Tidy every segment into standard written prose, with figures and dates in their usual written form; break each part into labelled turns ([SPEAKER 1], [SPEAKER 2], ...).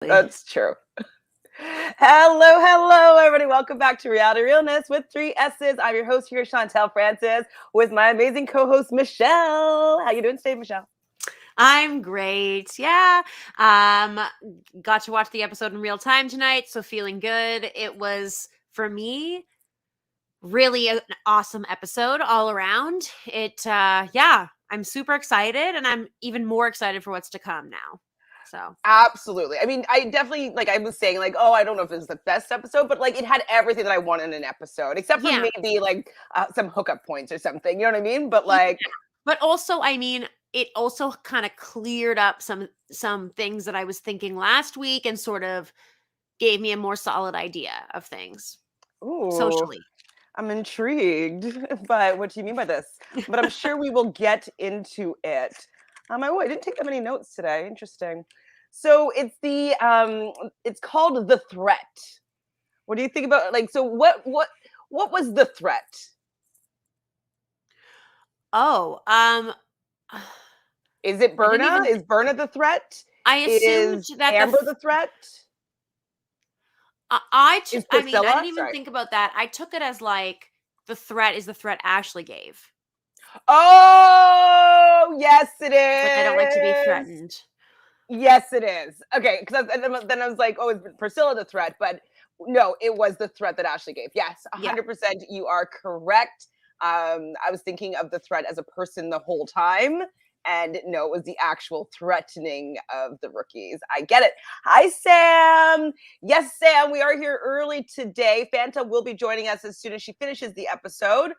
[SPEAKER 1] That's true. Hello, everybody. Welcome back to Reality Realness with 3 S's. I'm your host here, Chantele Francis, with my amazing co-host, Michelle. How you doing today, Michelle?
[SPEAKER 2] I'm great. Yeah. Got to watch the episode in real time tonight, so feeling good. It was, for me, really an awesome episode all around. I'm super excited, and I'm even more excited for what's to come now. So
[SPEAKER 1] Absolutely. I mean, I definitely, I was saying, I don't know if it was the best episode, but it had everything that I want in an episode, except for
[SPEAKER 2] yeah.
[SPEAKER 1] maybe some hookup points or something. You know what I mean? But
[SPEAKER 2] Yeah. But also, I mean, it also kind of cleared up some things that I was thinking last week and sort of gave me a more solid idea of things
[SPEAKER 1] ooh,
[SPEAKER 2] socially.
[SPEAKER 1] I'm intrigued by what you mean by this, but I'm sure we will get into it. I didn't take that many notes today. Interesting. So it's called The Threat. What do you think about what was the threat?
[SPEAKER 2] Oh,
[SPEAKER 1] Is it
[SPEAKER 2] I didn't
[SPEAKER 1] Berna?
[SPEAKER 2] even
[SPEAKER 1] Is Berna the threat?
[SPEAKER 2] I assumed
[SPEAKER 1] Is
[SPEAKER 2] that
[SPEAKER 1] Amber the threat? Is
[SPEAKER 2] I mean, I
[SPEAKER 1] Priscilla?
[SPEAKER 2] didn't even
[SPEAKER 1] Sorry.
[SPEAKER 2] think about that. I took it as like the threat is the threat Ashley gave.
[SPEAKER 1] Oh, yes, it
[SPEAKER 2] It's like I don't like to be
[SPEAKER 1] is.
[SPEAKER 2] threatened.
[SPEAKER 1] Yes, it is. Okay, because then I was like, oh, is Priscilla the threat? But no, it was the threat that Ashley gave. Yes,
[SPEAKER 2] Yeah.
[SPEAKER 1] 100%. You are correct. I was thinking of the threat as a person the whole time. And no, it was the actual threatening of the rookies. I get it. Hi, Sam. Yes, Sam, we are here early today. Fanta will be joining us as soon as she finishes the episode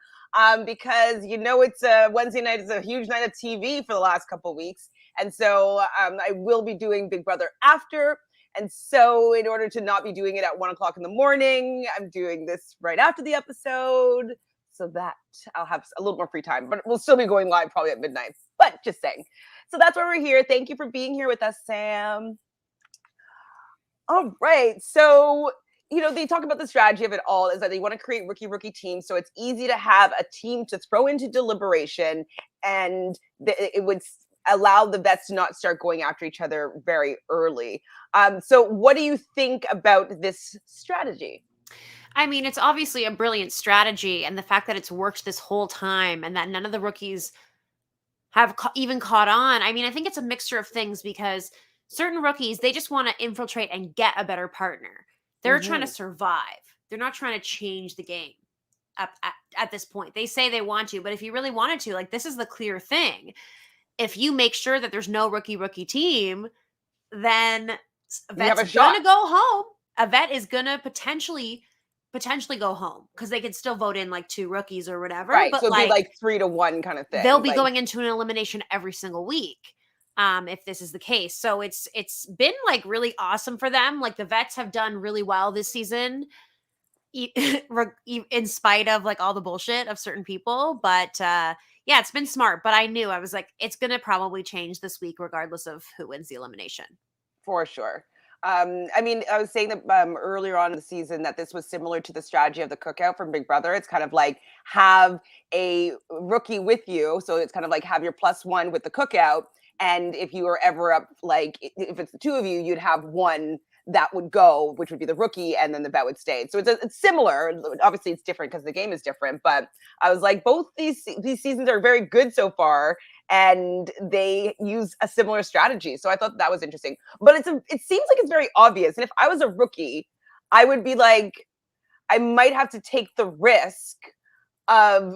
[SPEAKER 1] because it's a Wednesday night. It's a huge night of TV for the last couple weeks. And so I will be doing Big Brother after. And so, in order to not be doing it at 1 o'clock in the morning, I'm doing this right after the episode so that I'll have a little more free time. But we'll still be going live probably at midnight. But just saying. So that's why we're here. Thank you for being here with us, Sam. All right. So, they talk about the strategy of it all is that they want to create rookie teams. So it's easy to have a team to throw into deliberation and it would allow the vets to not start going after each other very early. So what do you think about this strategy?
[SPEAKER 2] I mean, it's obviously a brilliant strategy, and the fact that it's worked this whole time and that none of the rookies have even caught on. I mean, I think it's a mixture of things because certain rookies, they just want to infiltrate and get a better partner. They're trying to survive. They're not trying to change the game at this point. They say they want to, but if you really wanted to, like, this is the clear thing. If you make sure that there's no rookie team, then a vet's going to go home. A vet is going to potentially go home because they could still vote in like 2 rookies or whatever.
[SPEAKER 1] Right.
[SPEAKER 2] But
[SPEAKER 1] So it'd be like 3-1 kind of thing.
[SPEAKER 2] They'll be going into an elimination every single week. If this is the case. So it's been like really awesome for them. Like the vets have done really well this season in spite of like all the bullshit of certain people. But yeah, it's been smart. But I was like, it's going to probably change this week regardless of who wins the elimination.
[SPEAKER 1] For sure. I mean, I was saying that earlier on in the season that this was similar to the strategy of the cookout from Big Brother. It's kind of like have a rookie with you. So it's kind of like have your +1 with the cookout. And if you were ever up, like if it's the 2 of you, you'd have one that would go, which would be the rookie, and then the vet would stay. So it's similar. Obviously, it's different because the game is different. But I was like, both these seasons are very good so far, and they use a similar strategy. So I thought that was interesting. But it seems like it's very obvious. And if I was a rookie, I would be like, I might have to take the risk of,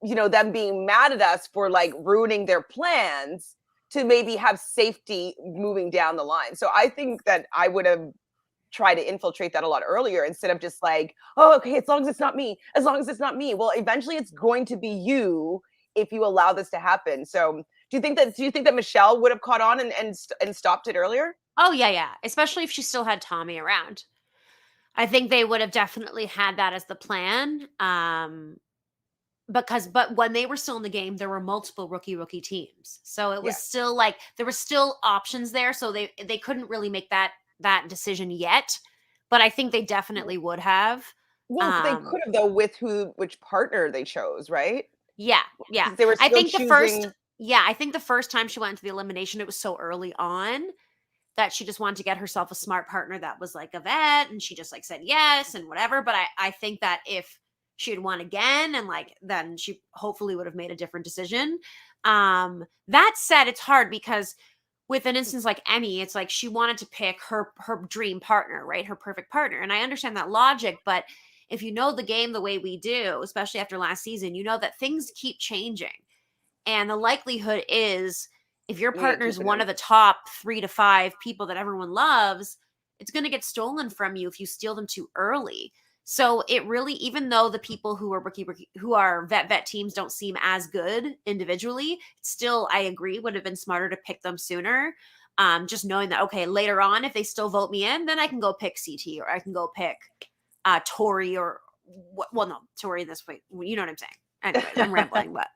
[SPEAKER 1] them being mad at us for like ruining their plans to maybe have safety moving down the line. So I think that I would have tried to infiltrate that a lot earlier instead of just like, oh, okay, as long as it's not me, as long as it's not me. Well, eventually it's going to be you if you allow this to happen. So do you think that Michelle would have caught on and stopped it earlier?
[SPEAKER 2] Oh yeah. Especially if she still had Tommy around. I think they would have definitely had that as the plan. But when they were still in the game, there were multiple rookie teams. So it was still like there were still options there. So they couldn't really make that decision yet. But I think they definitely would have.
[SPEAKER 1] Well, they could have though with which partner they chose, right?
[SPEAKER 2] Yeah.
[SPEAKER 1] They were still
[SPEAKER 2] I think
[SPEAKER 1] choosing...
[SPEAKER 2] I think the first time she went into the elimination, it was so early on that she just wanted to get herself a smart partner that was like a vet, and she just like said yes and whatever. But I think that if she had won again, and like then she hopefully would have made a different decision. That said, it's hard because with an instance like Emy, it's like she wanted to pick her dream partner, right? Her perfect partner. And I understand that logic, but if you know the game the way we do, especially after last season, you know that things keep changing. And the likelihood is if your partner is one of the top 3 to 5 people that everyone loves, it's going to get stolen from you if you steal them too early. So it really, even though the people who are who are vet teams don't seem as good individually, still, I agree, would have been smarter to pick them sooner. Just knowing that, okay, later on, if they still vote me in, then I can go pick CT, or I can go pick Tori, or no, Tori this way. You know what I'm saying? Anyways, I'm rambling, but.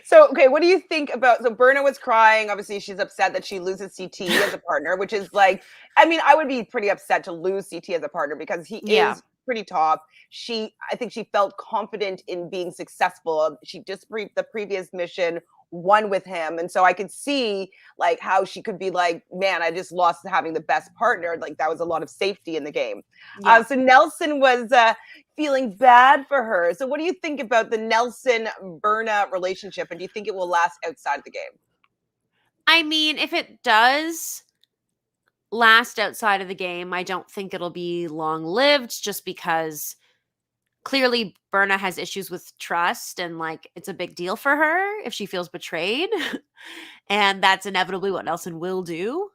[SPEAKER 1] So, okay, what do you think about, so Berna was crying. Obviously, she's upset that she loses CT as a partner, which is like, I mean, I would be pretty upset to lose CT as a partner because he is pretty top. I think she felt confident in being successful. She just briefed the previous mission, won with him. And so I could see like how she could be like, man, I just lost having the best partner. Like that was a lot of safety in the game. Yeah. So Nelson was feeling bad for her. So what do you think about the Nelson-Berna relationship? And do you think it will last outside of the game?
[SPEAKER 2] I mean, if it does last outside of the game, I don't think it'll be long-lived, just because clearly Berna has issues with trust, and like it's a big deal for her if she feels betrayed. And that's inevitably what Nelson will do.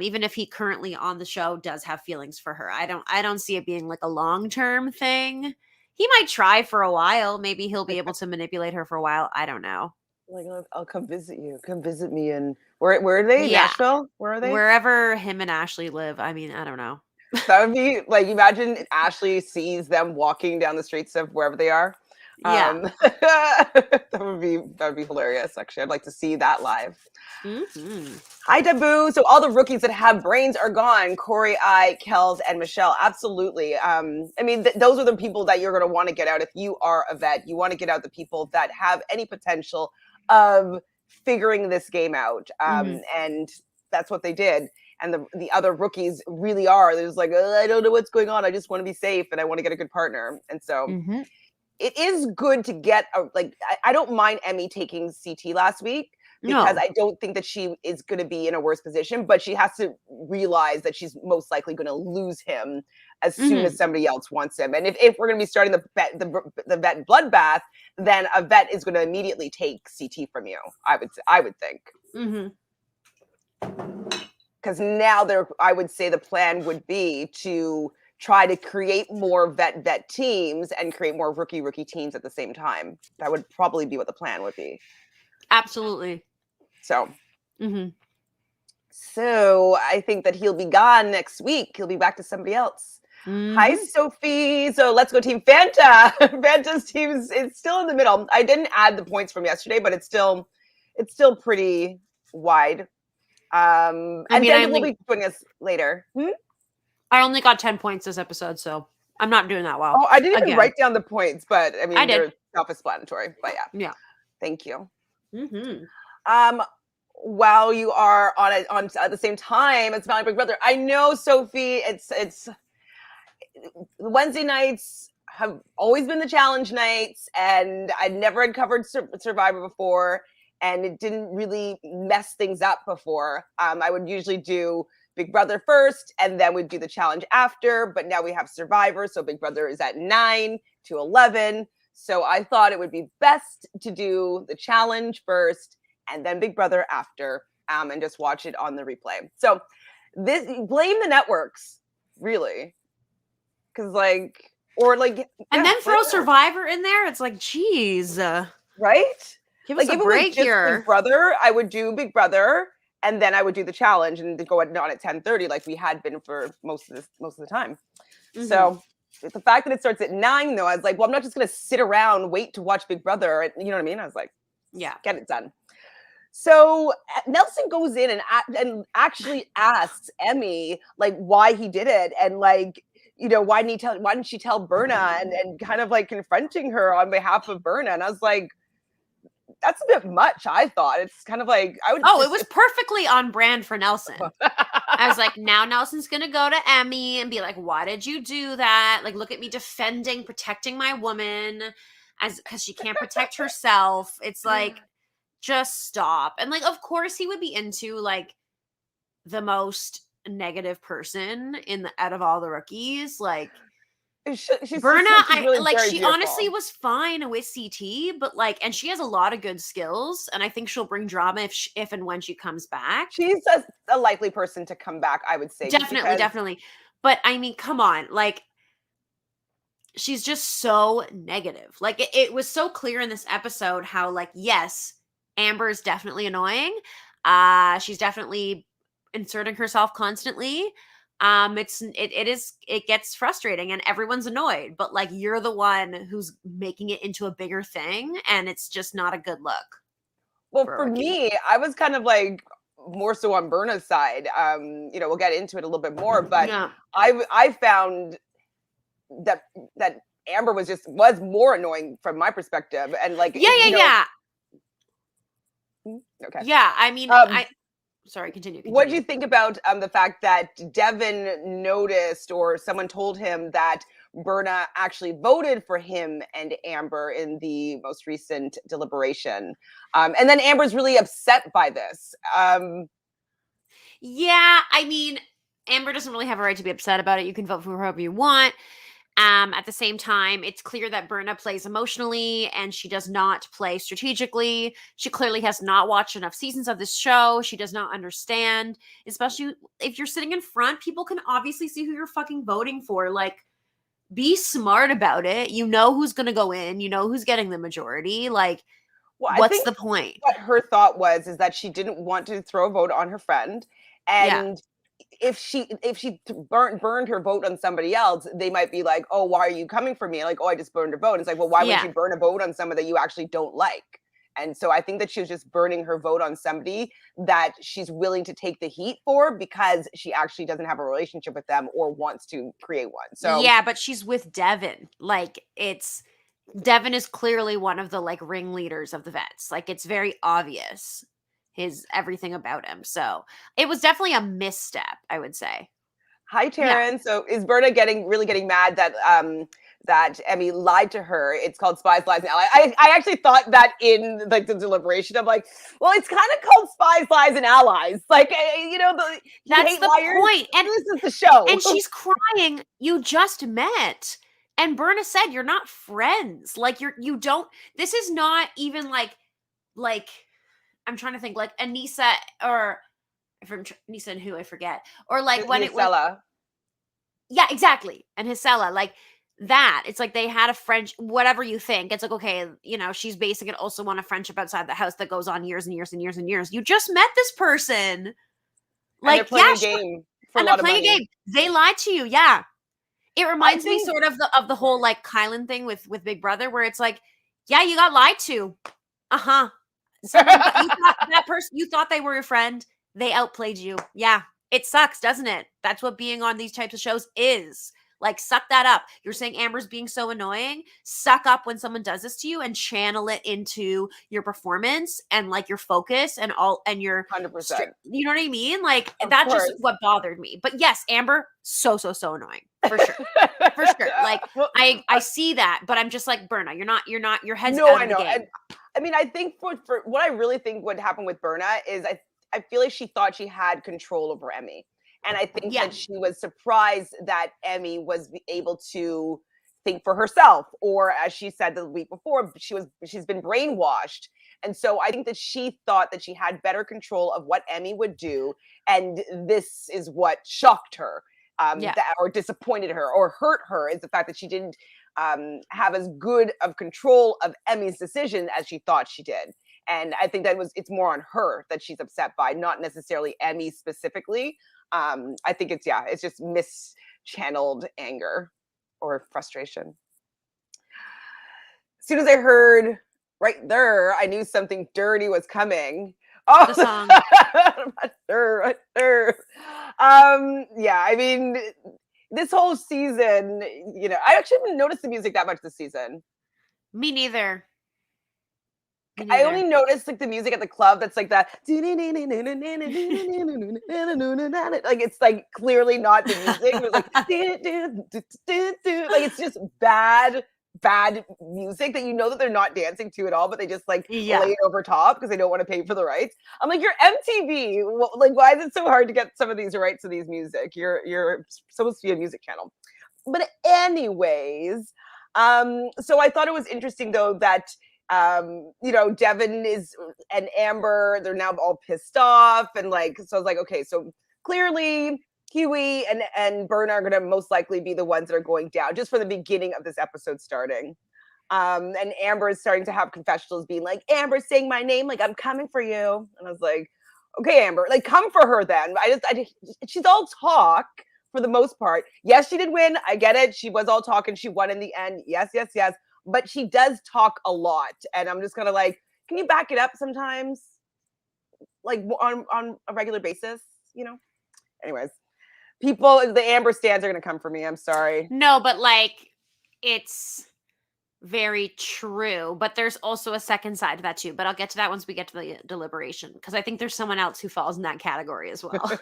[SPEAKER 2] Even if he currently on the show does have feelings for her. I don't see it being like a long-term thing. He might try for a while. Maybe he'll be able to manipulate her for a while. I don't know.
[SPEAKER 1] Like, I'll come visit you. Come visit me. And where are they? Yeah. Nashville? Where are they?
[SPEAKER 2] Wherever him and Ashley live. I mean, I don't know.
[SPEAKER 1] That would be like, imagine Ashley sees them walking down the streets of wherever they are.
[SPEAKER 2] Yeah.
[SPEAKER 1] That would be hilarious. Actually, I'd like to see that live. Mm-hmm. Hi, Dabu. So all the rookies that have brains are gone. Cory, Kelz, and Michele. Absolutely. I mean, those are the people that you're going to want to get out. If you are a vet, you want to get out the people that have any potential of figuring this game out. And that's what they did. And the other rookies really are. There's like, I don't know what's going on. I just want to be safe and I want to get a good partner. And so it is good to get I don't mind Emy taking CT last week because I don't think that she is going to be in a worse position, but she has to realize that she's most likely going to lose him as soon as somebody else wants him. And if we're going to be starting the vet bloodbath, then a vet is going to immediately take CT from you. I would think. Because now I would say the plan would be to try to create more vet teams and create more rookie teams at the same time. That would probably be what the plan would be.
[SPEAKER 2] Absolutely.
[SPEAKER 1] So, so I think that he'll be gone next week. He'll be back to somebody else. Hi, Sophie. So let's go team Fanta. Fanta's team is still in the middle. I didn't add the points from yesterday, but it's still pretty wide. And Fanta will be joining us later.
[SPEAKER 2] I only got 10 points this episode, so I'm not doing that well.
[SPEAKER 1] Oh, I didn't even write down the points, but I mean, they're self-explanatory. But
[SPEAKER 2] yeah.
[SPEAKER 1] Thank you. While you are on at the same time as Valley Big Brother, I know, Sophie, it's Wednesday nights have always been the challenge nights, and I'd never had covered Survivor before, and it didn't really mess things up before. I would usually do Big Brother first, and then we'd do the challenge after, but now we have Survivor, so Big Brother is at 9 to 11, so I thought it would be best to do the challenge first, and then Big Brother after, and just watch it on the replay. So blame the networks, really, because
[SPEAKER 2] and then throw Survivor in there. It's like, geez,
[SPEAKER 1] right?
[SPEAKER 2] Give us a break here.
[SPEAKER 1] Big Brother, I would do Big Brother, and then I would do the challenge and go on at 10:30, like we had been for most of the time. So the fact that it starts at 9, though, I was like, well, I'm not just going to sit around, wait to watch Big Brother. You know what I mean? I was like,
[SPEAKER 2] yeah,
[SPEAKER 1] get it done. So Nelson goes in and actually asks Emy like why he did it, and like, you know, why didn't she tell Berna, and kind of like confronting her on behalf of Berna. And I was like, that's a bit much, I thought. It's kind of like it was perfectly
[SPEAKER 2] on brand for Nelson. I was like, now Nelson's gonna go to Emy and be like, why did you do that? Like, look at me defending, protecting my woman because she can't protect herself. It's like, just stop. And like, of course he would be into like the most negative person out of all the rookies. Like,
[SPEAKER 1] She's
[SPEAKER 2] Berna,
[SPEAKER 1] really very
[SPEAKER 2] she
[SPEAKER 1] beautiful.
[SPEAKER 2] honestly was fine with CT, but like, and she has a lot of good skills, and I think she'll bring drama if and when she comes back.
[SPEAKER 1] She's a likely person to come back, I would say.
[SPEAKER 2] Definitely. But I mean, come on, like, she's just so negative. Like, it was so clear in this episode how, like, yes, Amber is definitely annoying. She's definitely inserting herself constantly. It gets frustrating and everyone's annoyed, but like, you're the one who's making it into a bigger thing, and it's just not a good look.
[SPEAKER 1] Well, for me, I was kind of like more so on Berna's side. We'll get into it a little bit more, but
[SPEAKER 2] Yeah.
[SPEAKER 1] I found that Amber was more annoying from my perspective, and like
[SPEAKER 2] yeah.
[SPEAKER 1] Okay.
[SPEAKER 2] Yeah, I mean, sorry, continue.
[SPEAKER 1] What do you think about the fact that Devin noticed, or someone told him, that Berna actually voted for him and Amber in the most recent deliberation? And then Amber's really upset by this.
[SPEAKER 2] Yeah, I mean, Amber doesn't really have a right to be upset about it. You can vote for whoever you want. At the same time, it's clear that Berna plays emotionally and she does not play strategically. She clearly has not watched enough seasons of this show. She does not understand, especially if you're sitting in front, people can obviously see who you're fucking voting for. Like, be smart about it. You know who's going to go in. You know who's getting the majority. Like, what's the point?
[SPEAKER 1] What her thought is that she didn't want to throw a vote on her friend. And if she burned her vote on somebody else, they might be like, oh, why are you coming for me? Like, oh, I just burned her vote. It's like, well, why would you burn a vote on someone that you actually don't like? And so I think that she was just burning her vote on somebody that she's willing to take the heat for because she actually doesn't have a relationship with them or wants to create one. So
[SPEAKER 2] yeah, but she's with Devin. Like, Devin is clearly one of the like ringleaders of the vets. Like, it's very obvious everything about him. So it was definitely a misstep, I would say.
[SPEAKER 1] Hi, Taryn. Yeah. So is Berna really getting mad that that Emy lied to her? It's called Spies, Lies, and Allies. I actually thought that in like the deliberation. I'm like, well, it's kind of called Spies, Lies, and Allies. Like,
[SPEAKER 2] that's the
[SPEAKER 1] liars.
[SPEAKER 2] point. And
[SPEAKER 1] this is the show.
[SPEAKER 2] And she's crying. You just met. And Berna said, you're not friends. Like, you don't, this is not even like, I'm trying to think, like Aneesa or from Aneesa and who I forget, or like when it was, yeah, exactly, and Hisela, like that. It's like they had a friendship. Whatever you think, it's like, okay, she's basing it also on a friendship outside the house that goes on years and years and years and years. You just met this person, like,
[SPEAKER 1] and they're playing a game for a lot of money.
[SPEAKER 2] A game. They lied to you, yeah. It reminds me sort of the whole like Kylan thing with Big Brother, where it's like, yeah, you got lied to, that person, you thought they were your friend, they outplayed you. Yeah, it sucks, doesn't it? That's what being on these types of shows is. Like, suck that up. You're saying Amber's being so annoying. Suck up when someone does this to you and channel it into your performance and like your focus and your
[SPEAKER 1] 100%.
[SPEAKER 2] You know what I mean? Like, that's just what bothered me. But yes, Amber, so annoying for sure. For sure. Like, I see that, but I'm just like, Berna, your head's out of the game.
[SPEAKER 1] And, I mean, I think for what I really think would happen with Berna is I feel like she thought she had control over Emy. And I think that she was surprised that Emy was able to think for herself, or as she said the week before, she's been brainwashed. And so I think that she thought that she had better control of what Emy would do. And this is what shocked her, or disappointed her or hurt her, is the fact that she didn't have as good of control of Emy's decision as she thought she did. And I think it's more on her that she's upset by, not necessarily Emy specifically. I think it's just mischanneled anger or frustration. As soon as I heard right there, I knew something dirty was coming. Oh,
[SPEAKER 2] the song.
[SPEAKER 1] I mean, this whole season, I actually haven't noticed the music that much this season.
[SPEAKER 2] Me neither.
[SPEAKER 1] I only noticed like the music at the club that's like that. Like it's like clearly not the music. It was like like it's just bad music that you know that they're not dancing to at all, but they just like lay it over top because they don't want to pay for the rights. I'm like, you're MTV. Like, why is it so hard to get some of these rights to these music? You're supposed to be a music channel. But anyways, so I thought it was interesting though that Devin and Amber, they're now all pissed off. And like, so I was like, okay, so clearly Hughie and Berna are going to most likely be the ones that are going down just from the beginning of this episode starting. And Amber is starting to have confessionals being like, Amber's saying my name, like, I'm coming for you. And I was like, okay, Amber, like, come for her then. She's all talk for the most part. Yes, she did win. I get it. She was all talk and she won in the end. Yes. But she does talk a lot. And I'm just kind of like, can you back it up sometimes? Like on a regular basis, Anyways, the Amber stands are going to come for me. I'm sorry.
[SPEAKER 2] No, but like, it's very true. But there's also a second side to that too. But I'll get to that once we get to the deliberation, because I think there's someone else who falls in that category as well.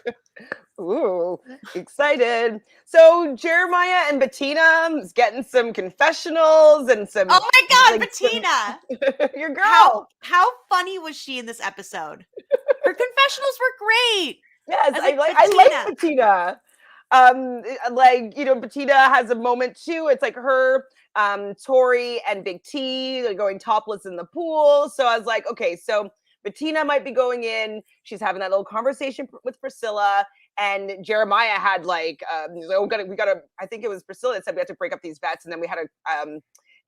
[SPEAKER 1] Ooh, excited. So Jeremiah and Bettina is getting some confessionals and some.
[SPEAKER 3] Oh my God, like, Bettina!
[SPEAKER 1] Your girl.
[SPEAKER 3] How funny was she in this episode? Her confessionals were great.
[SPEAKER 1] Yes, I like Bettina. Bettina has a moment too. It's like her, Tori and Big T going topless in the pool. So I was like, okay, so Bettina might be going in. She's having that little conversation with Priscilla, and Jeremiah had like, we gotta. I think it was Priscilla that said we have to break up these bets, and then we had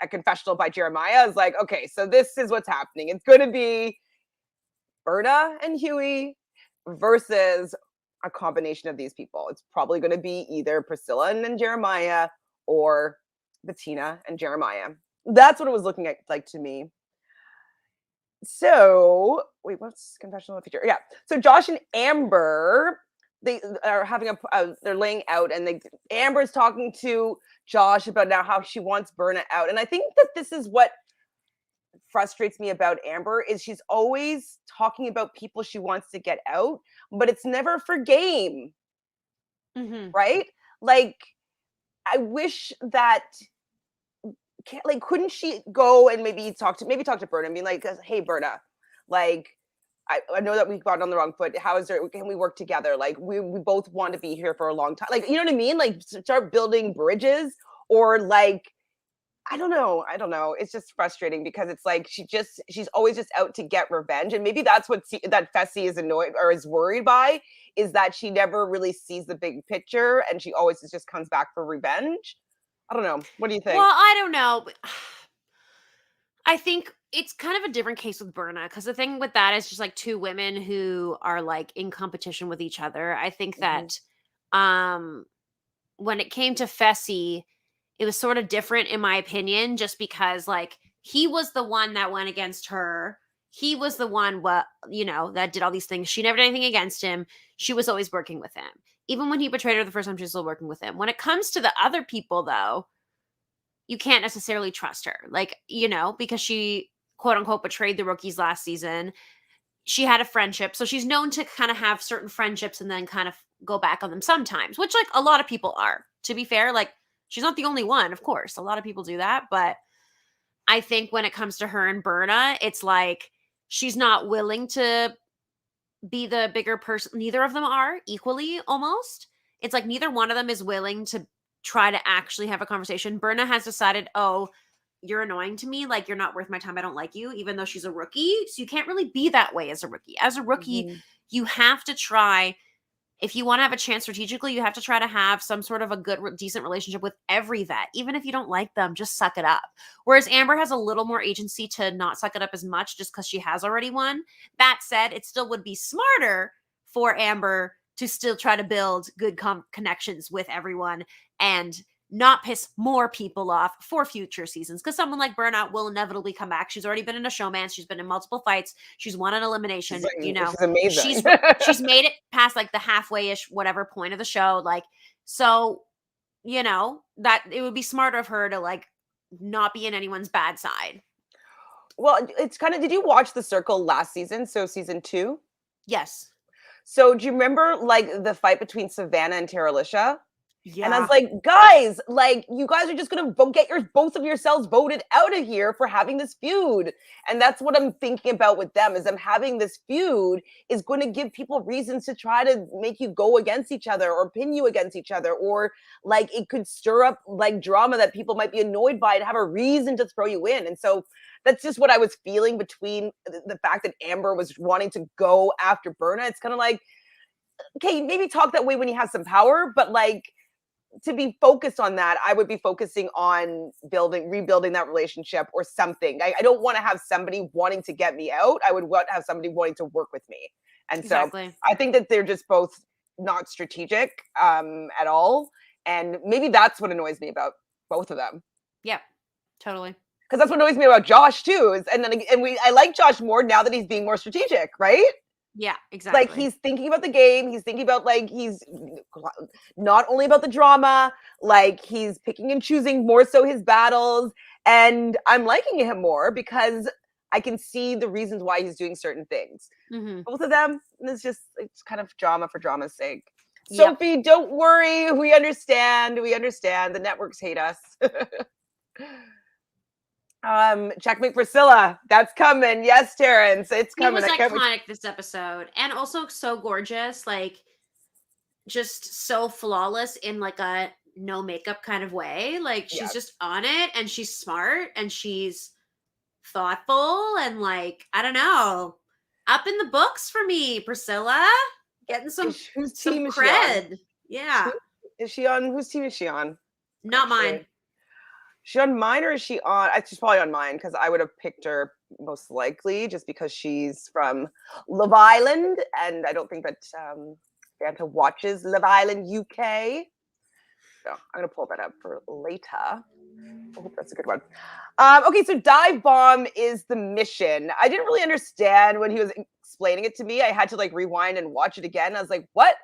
[SPEAKER 1] a confessional by Jeremiah. I was like, okay, so this is what's happening. It's going to be Berna and Hughie versus a combination of these people. It's probably going to be either Priscilla and then Jeremiah or Bettina and Jeremiah. That's what it was looking like to me. So, wait, what's confessional feature? Yeah. So Josh and Amber, they are having they're laying out, and Amber's talking to Josh about now how she wants Berna out. And I think that this is what frustrates me about Amber is she's always talking about people she wants to get out, but it's never for game.
[SPEAKER 2] Mm-hmm.
[SPEAKER 1] Right? Like, I wish that, like, couldn't she go and maybe talk to Berna and be like, hey, Berna, like, I know that we've gotten on the wrong foot. Can we work together? Like, we both want to be here for a long time. Like, you know what I mean? Like, start building bridges, or like, I don't know. It's just frustrating because it's like she's always just out to get revenge, and maybe that's what that Fessy is annoyed or is worried by, is that she never really sees the big picture, and she always just comes back for revenge. I don't know. What do you think?
[SPEAKER 2] Well, I don't know. I think it's kind of a different case with Berna, because the thing with that is just like two women who are like in competition with each other. I think that when it came to Fessy, it was sort of different in my opinion, just because like he was the one that went against her. He was the one that did all these things. She never did anything against him. She was always working with him. Even when he betrayed her the first time, she was still working with him. When it comes to the other people though, you can't necessarily trust her. Like, because she quote unquote betrayed the rookies last season. She had a friendship. So she's known to kind of have certain friendships and then kind of go back on them sometimes, which like a lot of people are, to be fair. Like, she's not the only one, of course. A lot of people do that. But I think when it comes to her and Berna, it's like she's not willing to be the bigger person. Neither of them are equally almost. It's like neither one of them is willing to try to actually have a conversation. Berna has decided, oh, you're annoying to me. Like, you're not worth my time. I don't like you, even though she's a rookie. So you can't really be that way as a rookie. As a rookie, you have to try. If you want to have a chance strategically, you have to try to have some sort of a good, decent relationship with every vet. Even if you don't like them, just suck it up. Whereas Amber has a little more agency to not suck it up as much just because she has already won. That said, it still would be smarter for Amber to still try to build good connections with everyone and not piss more people off for future seasons. Because someone like Berna will inevitably come back. She's already been in a showmance. She's been in multiple fights. She's won an elimination.
[SPEAKER 1] She's amazing.
[SPEAKER 2] She's made it past like the halfway-ish whatever point of the show. Like, so, that it would be smarter of her to like not be in anyone's bad side.
[SPEAKER 1] Well, it's kind of, did you watch The Circle last season? So season 2?
[SPEAKER 2] Yes.
[SPEAKER 1] So do you remember like the fight between Savannah and Terralisha? And I
[SPEAKER 3] Yeah.
[SPEAKER 1] was like, guys, like you guys are just gonna get both of yourselves voted out of here for having this feud. And that's what I'm thinking about with them, is them having this feud is going to give people reasons to try to make you go against each other or pin you against each other, or like it could stir up like drama that people might be annoyed by to have a reason to throw you in. And so that's just what I was feeling between the fact that Amber was wanting to go after Berna. It's kind of like, okay, maybe talk that way when you have some power, but like, to be focused on that, I would be focusing on rebuilding that relationship or something. I don't want to have somebody wanting to get me out. I would want to have somebody wanting to work with me. And
[SPEAKER 2] Exactly.
[SPEAKER 1] so I think that they're just both not strategic at all. And maybe that's what annoys me about both of them.
[SPEAKER 2] Yeah, totally.
[SPEAKER 1] Because that's what annoys me about Josh too. I like Josh more now that he's being more strategic, right?
[SPEAKER 2] Yeah, exactly.
[SPEAKER 1] Like he's thinking about the game. He's thinking about like, he's not only about the drama, like he's picking and choosing more so his battles. And I'm liking him more because I can see the reasons why he's doing certain things. Both of them, it's kind of drama for drama's sake.
[SPEAKER 2] Yep.
[SPEAKER 1] Sophie, don't worry. We understand. The networks hate us. Checkmate Priscilla. That's coming. Yes, Terrence. It's coming.
[SPEAKER 2] He was iconic this episode. And also so gorgeous. Like, just so flawless in like a no makeup kind of way. Like, she's just on it, and she's smart, and she's thoughtful, and like, I don't know. Up in the books for me, Priscilla. Getting some cred. Yeah.
[SPEAKER 1] Is she on? Whose team is she on?
[SPEAKER 2] Not mine.
[SPEAKER 1] Is she on mine, or is she on? She's probably on mine, because I would have picked her most likely just because she's from Love Island, and I don't think that Fanta watches Love Island UK. So I'm gonna pull that up for later. I hope that's a good one. Okay, so dive bomb is the mission. I didn't really understand when he was explaining it to me. I had to like rewind and watch it again. I was like, what?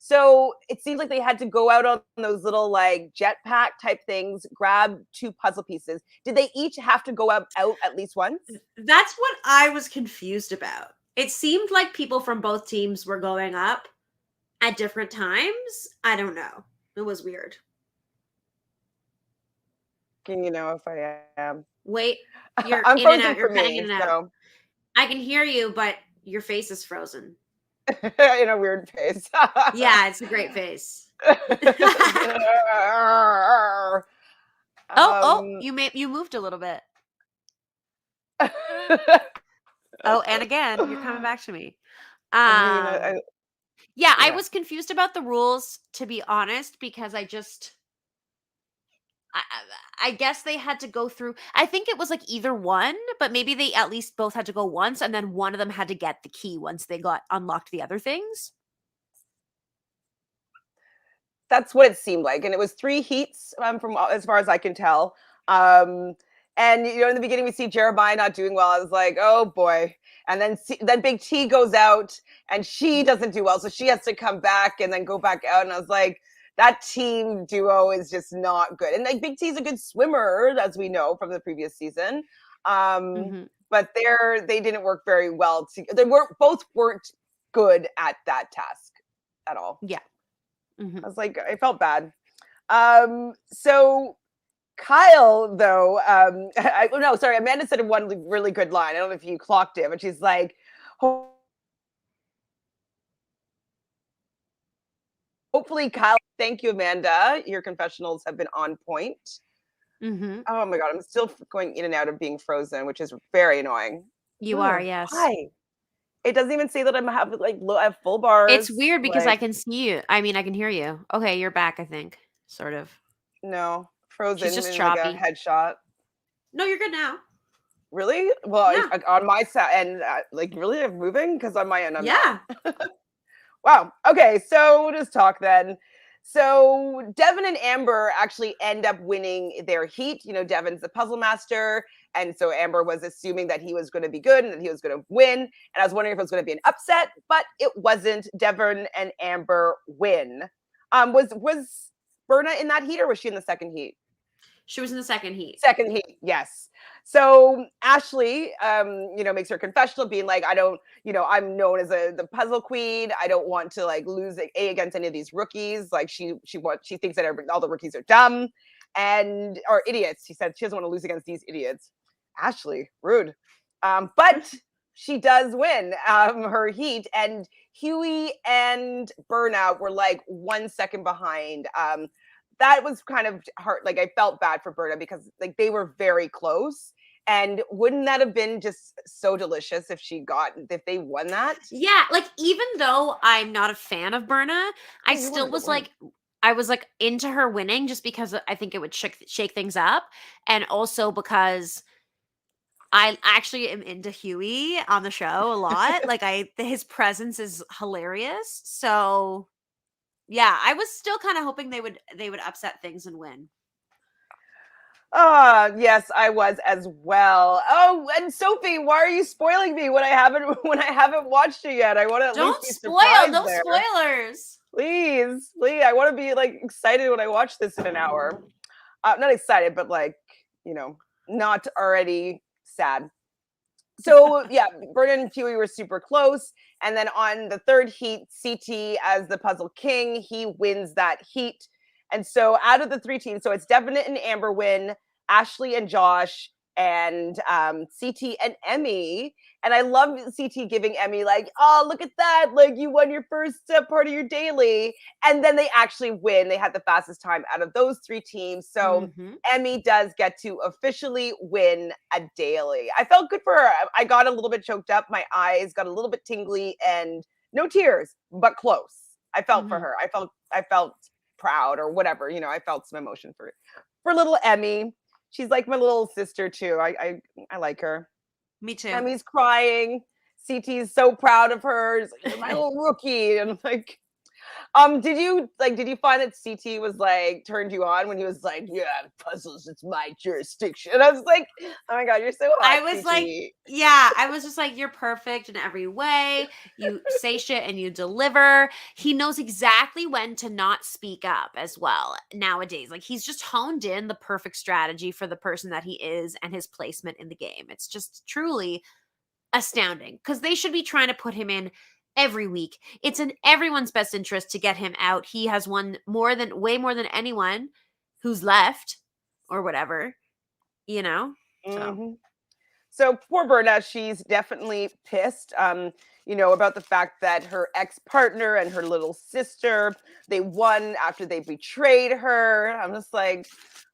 [SPEAKER 1] So it seems like they had to go out on those little like jetpack type things, grab 2 puzzle pieces. Did they each have to go out at least once?
[SPEAKER 2] That's what I was confused about. It seemed like people from both teams were going up at different times. I don't know. It was weird.
[SPEAKER 1] Can you know if I am?
[SPEAKER 2] Wait, you're
[SPEAKER 1] I'm
[SPEAKER 2] in and
[SPEAKER 1] frozen
[SPEAKER 2] out. You're
[SPEAKER 1] for
[SPEAKER 2] cutting
[SPEAKER 1] me,
[SPEAKER 2] in and out.
[SPEAKER 1] so
[SPEAKER 2] I can hear you, but your face is frozen.
[SPEAKER 1] in a weird face.
[SPEAKER 2] Yeah, it's a great face. You moved a little bit. Oh, and again, you're coming back to me. I was confused about the rules, to be honest, because I guess they had to go through. I think it was like either one, but maybe they at least both had to go once, and then one of them had to get the key once they unlocked the other things.
[SPEAKER 1] That's what it seemed like, and it was 3 heats from as far as I can tell. And in the beginning we see Jeremiah not doing well. I was like, oh boy. And then Big T goes out and she doesn't do well, so she has to come back and then go back out. And I was like, that team duo is just not good. And like Big T's a good swimmer, as we know from the previous season. But they didn't work very well. Both weren't good at that task at all.
[SPEAKER 2] Yeah.
[SPEAKER 1] I was like, I felt bad. So Kyle, though, Amanda said one really good line. I don't know if you clocked it, but she's like, hopefully Kyle, thank you, Amanda. Your confessionals have been on point. Oh my God, I'm still going in and out of being frozen, which is very annoying.
[SPEAKER 2] You are, yes.
[SPEAKER 1] Why? It doesn't even say that I have full bars.
[SPEAKER 2] It's weird because I can see you. I mean, I can hear you. Okay, you're back, I think. Sort of.
[SPEAKER 1] No, frozen.
[SPEAKER 2] She's just choppy.
[SPEAKER 1] Like a headshot.
[SPEAKER 2] No, you're good now.
[SPEAKER 1] Really? Well, yeah. On my side, and really I'm moving? Because on my end, I'm not. Wow. Okay, so we'll just talk then. So Devin and Amber actually end up winning their heat. Devin's the puzzle master. And so Amber was assuming that he was going to be good and that he was going to win. And I was wondering if it was going to be an upset, but it wasn't. Devin and Amber win. Was Berna in that heat, or was she in the second heat?
[SPEAKER 2] She was in the second heat.
[SPEAKER 1] Second heat, yes. So Ashley, makes her confessional, being like, I don't, I'm known as the puzzle queen. I don't want to like lose against any of these rookies. Like she thinks that all the rookies are dumb or idiots. She said she doesn't want to lose against these idiots. Ashley, rude. But she does win her heat, and Hughie and Berna were like 1 second behind. That was kind of hard. Like I felt bad for Berna because like they were very close. And wouldn't that have been just so delicious if they won that?
[SPEAKER 2] Yeah, like even though I'm not a fan of Berna, I still was like, I was like into her winning just because I think it would shake things up, and also because I actually am into Hughie on the show a lot. Like his presence is hilarious. So yeah, I was still kind of hoping they would upset things and win.
[SPEAKER 1] Yes, I was as well. Oh, and Sophie, why are you spoiling me when I haven't watched it yet? I want to at least be surprised.
[SPEAKER 2] No spoilers.
[SPEAKER 1] Please, I want to be like excited when I watch this in an hour. Not excited, but like, not already sad. So yeah, Berna and Hughie were super close. And then on the third heat, CT as the puzzle king, he wins that heat. And so out of the 3 teams, so it's Devin and Amber win, Ashley and Josh, and CT and Emy. And I love CT giving Emy like, oh, look at that. Like you won your first part of your daily. And then they actually win. They had the fastest time out of those 3 teams. So Emy does get to officially win a daily. I felt good for her. I got a little bit choked up. My eyes got a little bit tingly and no tears, but close. I felt for her. I felt proud or whatever. I felt some emotion for little Emy. She's like my little sister too. I like her.
[SPEAKER 3] Me too.
[SPEAKER 1] Emmy's crying. CT's so proud of her. He's like, you're my little rookie. And I'm like, did you find that CT was like turned you on when he was like, yeah, puzzles, it's my jurisdiction? And I was like, oh my God, you're so hot.
[SPEAKER 3] I was
[SPEAKER 1] CT.
[SPEAKER 3] like, yeah, I was just like, you're perfect in every way. You say shit and you deliver. He knows exactly when to not speak up as well nowadays. Like he's just honed in the perfect strategy for the person that he is and his placement in the game. It's just truly astounding because they should be trying to put him in every week. It's in everyone's best interest to get him out. He has won way more than anyone who's left or whatever,
[SPEAKER 1] So poor Berna, she's definitely pissed, about the fact that her ex-partner and her little sister, they won after they betrayed her. I'm just like,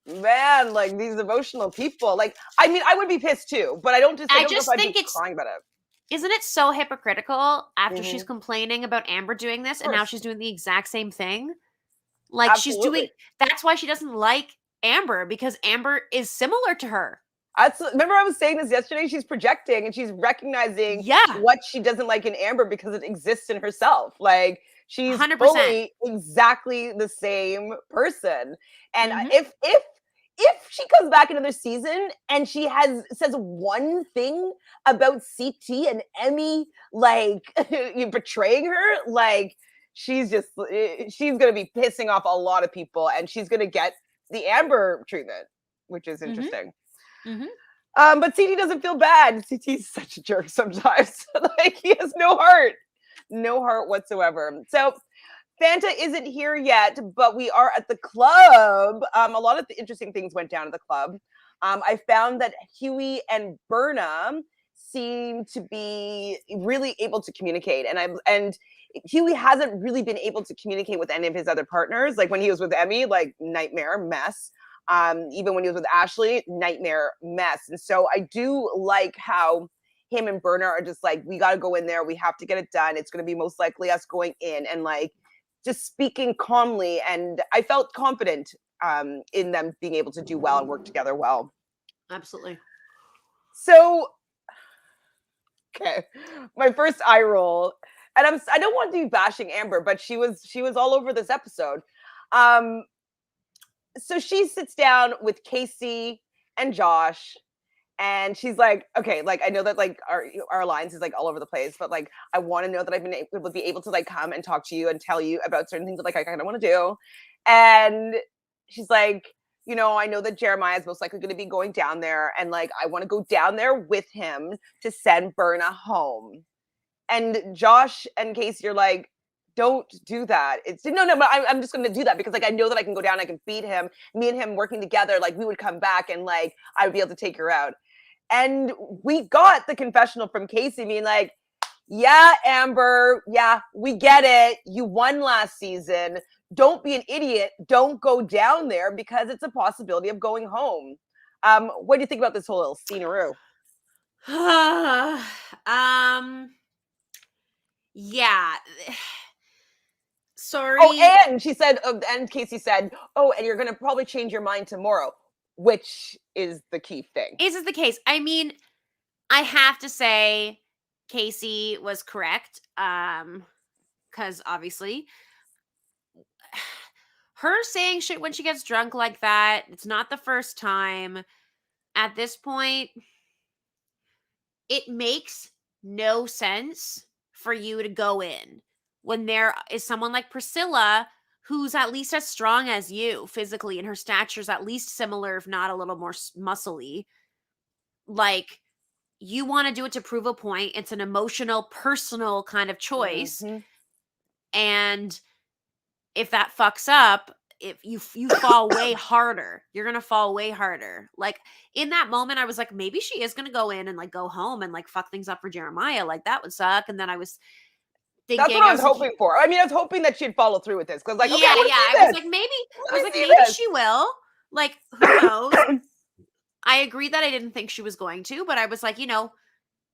[SPEAKER 1] man, like these emotional people. Like, I mean, I would be pissed too, but I don't know if I'd be crying about it.
[SPEAKER 2] Isn't it so hypocritical after she's complaining about Amber doing this and now she's doing the exact same thing? Like
[SPEAKER 1] Absolutely.
[SPEAKER 2] That's why she doesn't like Amber, because Amber is similar to her.
[SPEAKER 1] Remember I was saying this yesterday, she's projecting and she's recognizing what she doesn't like in Amber because it exists in herself. Like she's 100%. Fully exactly the same person. And if she comes back another season and she says one thing about CT and Emy, like betraying her, like she's going to be pissing off a lot of people and she's going to get the Amber treatment, which is interesting. But CT doesn't feel bad. CT's such a jerk sometimes. Like he has no heart whatsoever. So Fanta isn't here yet, but we are at the club. A lot of the interesting things went down at the club. I found that Hughie and Berna seem to be really able to communicate, and Hughie hasn't really been able to communicate with any of his other partners. Like when he was with Emy, like nightmare mess. Even when he was with Ashley, nightmare mess. And so I do like how him and Berna are just like, we got to go in there. We have to get it done. It's going to be most likely us going in and like just speaking calmly. And I felt confident in them being able to do well and work together well.
[SPEAKER 2] Absolutely.
[SPEAKER 1] So, okay, my first eye roll, and I don't want to be bashing Amber, but she was all over this episode. So she sits down with Kaycee and Josh, and she's like, okay, like I know that like our alliance is like all over the place, but like I want to know that I've been able to like come and talk to you and tell you about certain things that like I kind of want to do. And she's like, you know, I know that Jeremiah is most likely going to be going down there, and like I want to go down there with him to send Berna home. And Josh and Kaycee are like, don't do that. It's no, but I'm just going to do that because like I know that I can go down, I can beat him. Me and him working together, like we would come back and like I would be able to take her out. And we got the confessional from Kaycee being like, yeah, Amber, yeah, we get it. You won last season. Don't be an idiot. Don't go down there because it's a possibility of going home. What do you think about this whole little scenery?
[SPEAKER 2] Yeah. Sorry.
[SPEAKER 1] Oh, and she said, and Kaycee said, oh, and you're going to probably change your mind tomorrow, which is the key thing.
[SPEAKER 2] Is this the case? I mean, I have to say Kaycee was correct. Because obviously her saying shit when she gets drunk like that, it's not the first time. At this point, it makes no sense for you to go in when there is someone like Priscilla who's at least as strong as you physically, and her stature's at least similar, if not a little more muscly. Like, you want to do it to prove a point. It's an emotional, personal kind of choice.
[SPEAKER 1] Mm-hmm.
[SPEAKER 2] And if that fucks up, if you fall way harder, you're going to fall way harder. Like, in that moment, I was like, maybe she is going to go in and like go home and like fuck things up for Jeremiah. Like, that would suck. And then I was thinking,
[SPEAKER 1] that's what I was hoping for. I mean, I was hoping that she'd follow through with this because, like, okay,
[SPEAKER 2] I was like, maybe she will. Like, who knows? I agreed that I didn't think she was going to, but I was like, you know,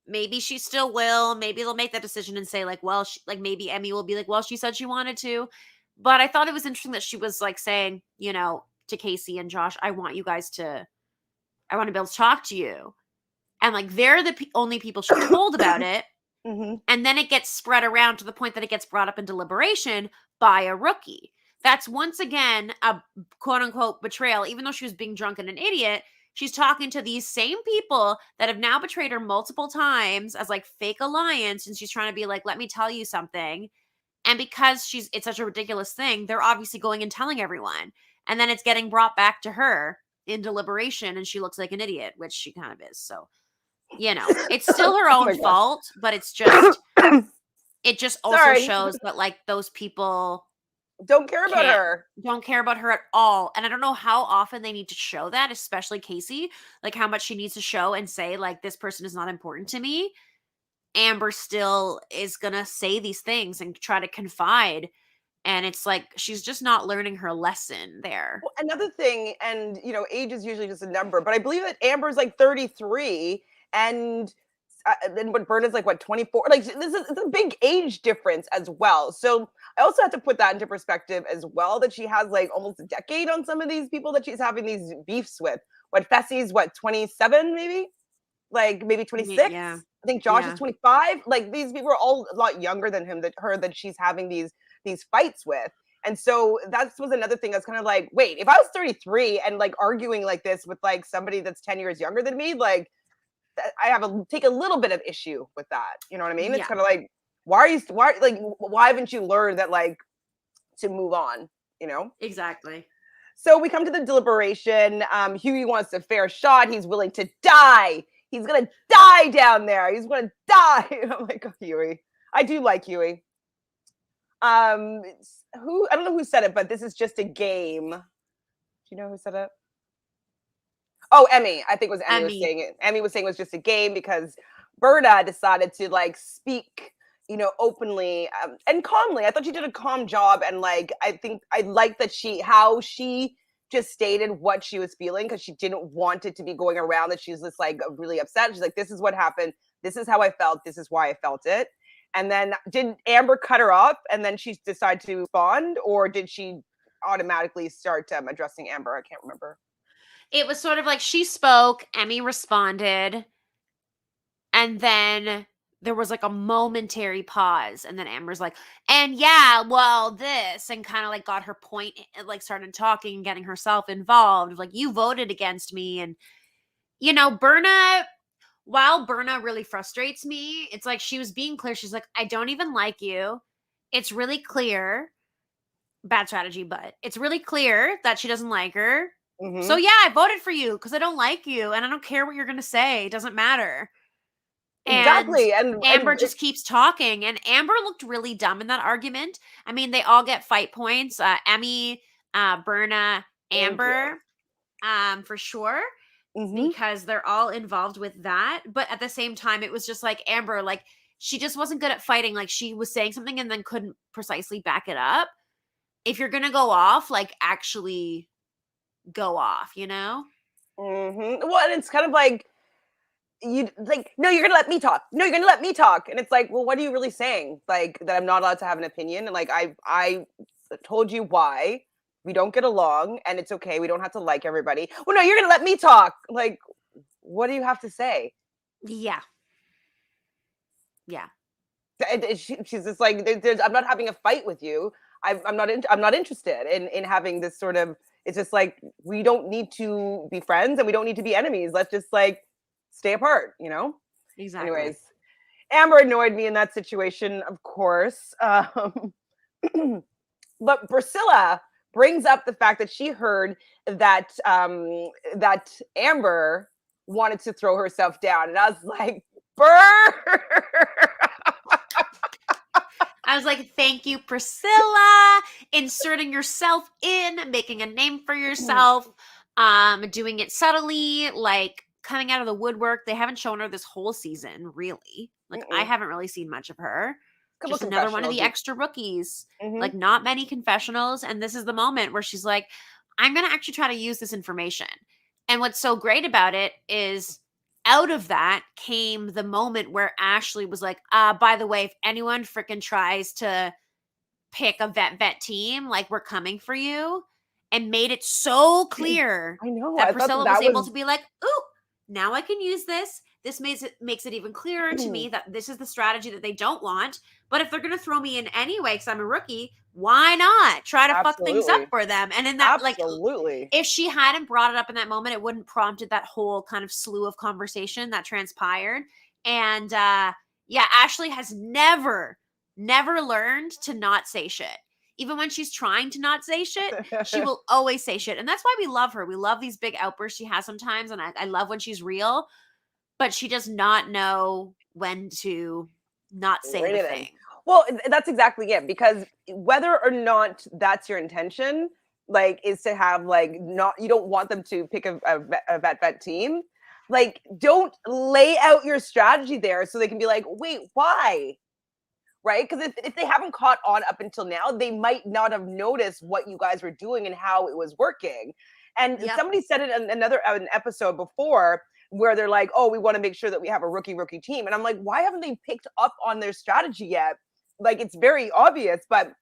[SPEAKER 2] maybe she still will. Maybe they'll make that decision and say, like, well, maybe Emy will be like, well, she said she wanted to. But I thought it was interesting that she was like saying, you know, to Kaycee and Josh, I want to be able to talk to you. And like, they're the only people she told about it.
[SPEAKER 1] Mm-hmm.
[SPEAKER 2] And then it gets spread around to the point that it gets brought up in deliberation by a rookie. That's once again a quote unquote betrayal. Even though she was being drunk and an idiot, she's talking to these same people that have now betrayed her multiple times as like fake alliance. And she's trying to be like, let me tell you something. And because it's such a ridiculous thing, they're obviously going and telling everyone. And then it's getting brought back to her in deliberation. And she looks like an idiot, which she kind of is. So, you know, it's still her own fault, but it's just, it just also shows that like those people
[SPEAKER 1] don't care about her.
[SPEAKER 2] Don't care about her at all. And I don't know how often they need to show that, especially Kaycee, like how much she needs to show and say like, this person is not important to me. Amber still is going to say these things and try to confide. And it's like, she's just not learning her lesson there.
[SPEAKER 1] Well, another thing, and you know, age is usually just a number, but I believe that Amber's like 33 and what Berna's like, what, 24? Like, it's a big age difference as well. So I also have to put that into perspective as well, that she has like almost a decade on some of these people that she's having these beefs with. What, Fessy's, what, 27 maybe? Like maybe 26?
[SPEAKER 2] Yeah.
[SPEAKER 1] I think Josh is 25. Like, these people are all a lot younger than her that she's having these fights with. And so that was another thing that's kind of like, wait, if I was 33 and like arguing like this with like somebody that's 10 years younger than me, like I take a little bit of issue with that. You know what I mean? Yeah. It's kind of like, why haven't you learned that, like, to move on, you know?
[SPEAKER 2] Exactly.
[SPEAKER 1] So we come to the deliberation. Hughie wants a fair shot. He's willing to die. He's going to die down there. He's going to die. And I'm like, oh, Hughie. I do like Hughie. I don't know who said it, but this is just a game. Do you know who said it? Oh, Emy. I think it was Emy was saying it. Emy was saying it was just a game because Berna decided to like speak, you know, openly and calmly. I thought she did a calm job, and like I think I like that how she just stated what she was feeling, because she didn't want it to be going around that she's just like really upset. She's like, this is what happened. This is how I felt. This is why I felt it. And then did Amber cut her off and then she decided to respond, or did she automatically start addressing Amber? I can't remember.
[SPEAKER 2] It was sort of like she spoke, Emy responded, and then there was like a momentary pause, and then Amber's like, and yeah, well, this, and kind of like got her point, like started talking and getting herself involved, like, you voted against me. And, you know, Berna, while Berna really frustrates me, it's like she was being clear. She's like, I don't even like you. It's really clear, bad strategy, but it's really clear that she doesn't like her. So yeah, I voted for you because I don't like you and I don't care what you're going to say. It doesn't matter.
[SPEAKER 1] Exactly.
[SPEAKER 2] And Amber just keeps talking. And Amber looked really dumb in that argument. I mean, they all get fight points. Emy, Berna, Amber, for sure. Because they're all involved with that. But at the same time, it was just like Amber, like she just wasn't good at fighting. Like she was saying something and then couldn't precisely back it up. If you're going to go off, like actually go off, you know?
[SPEAKER 1] Well, and it's kind of like, no, you're gonna let me talk. No, you're gonna let me talk. And it's like, well, what are you really saying? Like that I'm not allowed to have an opinion? And like I told you why we don't get along, and it's okay. We don't have to like everybody. Well, no, you're gonna let me talk. Like, what do you have to say?
[SPEAKER 2] Yeah.
[SPEAKER 1] She's just like, I'm not having a fight with you. I'm not interested in having this sort of. It's just like we don't need to be friends and we don't need to be enemies. Let's just like stay apart, you know?
[SPEAKER 2] Exactly.
[SPEAKER 1] Anyways, Amber annoyed me in that situation, of course. But Priscilla brings up the fact that she heard that that Amber wanted to throw herself down. And I was like, burr!
[SPEAKER 2] I was like, thank you, Priscilla, inserting yourself in, making a name for yourself, doing it subtly, like coming out of the woodwork. They haven't shown her this whole season, really. Like, I haven't really seen much of her. Just another one of the extra rookies. Like, not many confessionals. And this is the moment where she's like, I'm going to actually try to use this information. And what's so great about it is out of that came the moment where Ashley was like, by the way, if anyone freaking tries to pick a vet team, like we're coming for you, and made it so clear that Priscilla was able to be like, ooh, now I can use this. This makes it even clearer to me that this is the strategy that they don't want. But if they're going to throw me in anyway, because I'm a rookie, why not try to fuck things up for them? And in that, like, if she hadn't brought it up in that moment, it wouldn't prompted that whole kind of slew of conversation that transpired. And yeah, Ashley has never learned to not say shit. Even when she's trying to not say shit, she will always say shit. And that's why we love her. We love these big outbursts she has sometimes. And I love when she's real. But she does not know when to not say the thing.
[SPEAKER 1] Well, that's exactly it. Because whether or not that's your intention, like, is to have, like, not, you don't want them to pick a vet team. Like, don't lay out your strategy there so they can be like, wait, why? Right? Because if they haven't caught on up until now, they might not have noticed what you guys were doing and how it was working. And somebody said it in an episode before, where they're like, oh, we want to make sure that we have a rookie team. And I'm like, why haven't they picked up on their strategy yet? Like, it's very obvious, but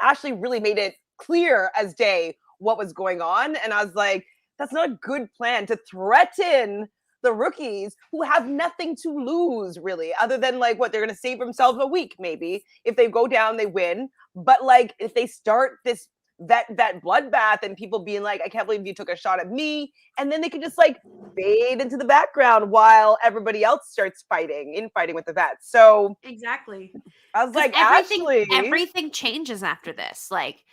[SPEAKER 1] Ashley really made it clear as day what was going on. And I was like, that's not a good plan to threaten the rookies who have nothing to lose, really, other than like what they're going to save themselves a week, maybe. If they go down, they win. But like, if they start this that bloodbath and people being like, I can't believe you took a shot at me, and then they can just like fade into the background while everybody else starts fighting with the vets. So
[SPEAKER 2] exactly,
[SPEAKER 1] I was like,
[SPEAKER 2] everything changes after this. Like,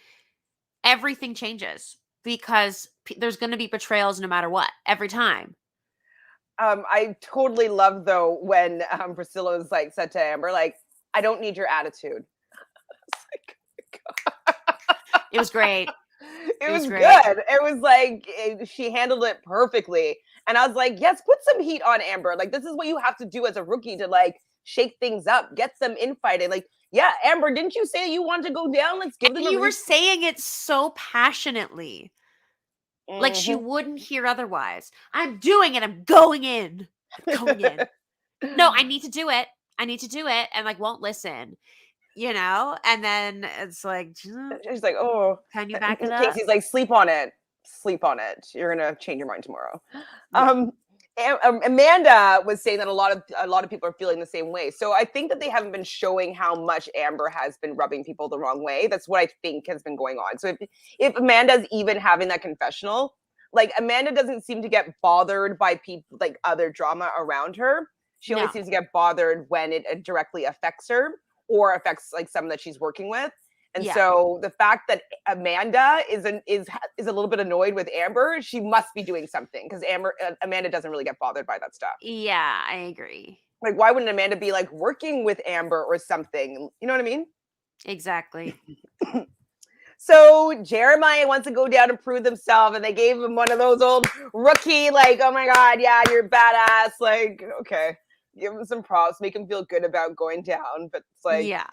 [SPEAKER 2] everything changes because there's going to be betrayals no matter what, every time.
[SPEAKER 1] I totally love though when Priscilla was like said to Amber, like, I don't need your attitude. Like, oh my God.
[SPEAKER 2] It was great.
[SPEAKER 1] It was good. It was like she handled it perfectly. And I was like, yes, put some heat on Amber. Like, this is what you have to do as a rookie to like shake things up, get them infighting. Like, yeah, Amber, didn't you say you wanted to go down? Let's give them
[SPEAKER 2] you were saying it so passionately. Like she wouldn't hear otherwise. I'm doing it. I'm going in. No, I need to do it. And like, won't listen, you know? And then it's like,
[SPEAKER 1] she's like, oh,
[SPEAKER 2] can you back it up?
[SPEAKER 1] Casey's like, sleep on it. You're going to change your mind tomorrow. Amanda was saying that a lot of people are feeling the same way. So I think that they haven't been showing how much Amber has been rubbing people the wrong way. That's what I think has been going on. So if Amanda's even having that confessional, like, Amanda doesn't seem to get bothered by people, like, other drama around her. She only seems to get bothered when it directly affects her or affects like someone that she's working with. And so the fact that Amanda is a little bit annoyed with Amber, she must be doing something, because Amanda doesn't really get bothered by that stuff.
[SPEAKER 2] Yeah, I agree.
[SPEAKER 1] Like, why wouldn't Amanda be like working with Amber or something? You know what I mean?
[SPEAKER 2] Exactly.
[SPEAKER 1] So Jeremiah wants to go down and prove himself, and they gave him one of those old rookie, like, oh my God, yeah, you're badass. Like, okay, give him some props, make him feel good about going down. But it's like,
[SPEAKER 2] yeah,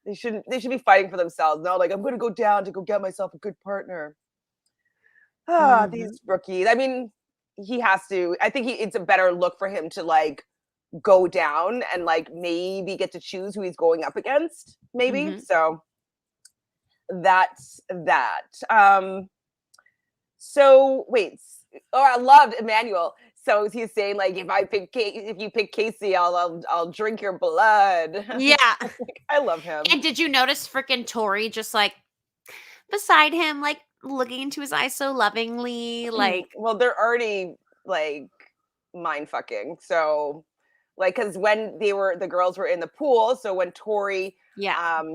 [SPEAKER 1] they should be fighting for themselves. No, like, I'm going to go down to go get myself a good partner. These rookies. I mean, he has to. I think it's a better look for him to like go down and like maybe get to choose who he's going up against. Maybe so. That's that. So wait. Oh, I loved Emanuel. So he's saying like, if you pick Kaycee, I'll drink your blood.
[SPEAKER 2] Yeah.
[SPEAKER 1] I love him.
[SPEAKER 2] And did you notice freaking Tori just like beside him, like looking into his eyes so lovingly? Like,
[SPEAKER 1] well, they're already like mind fucking. So like, because when the girls were in the pool, so when Tori,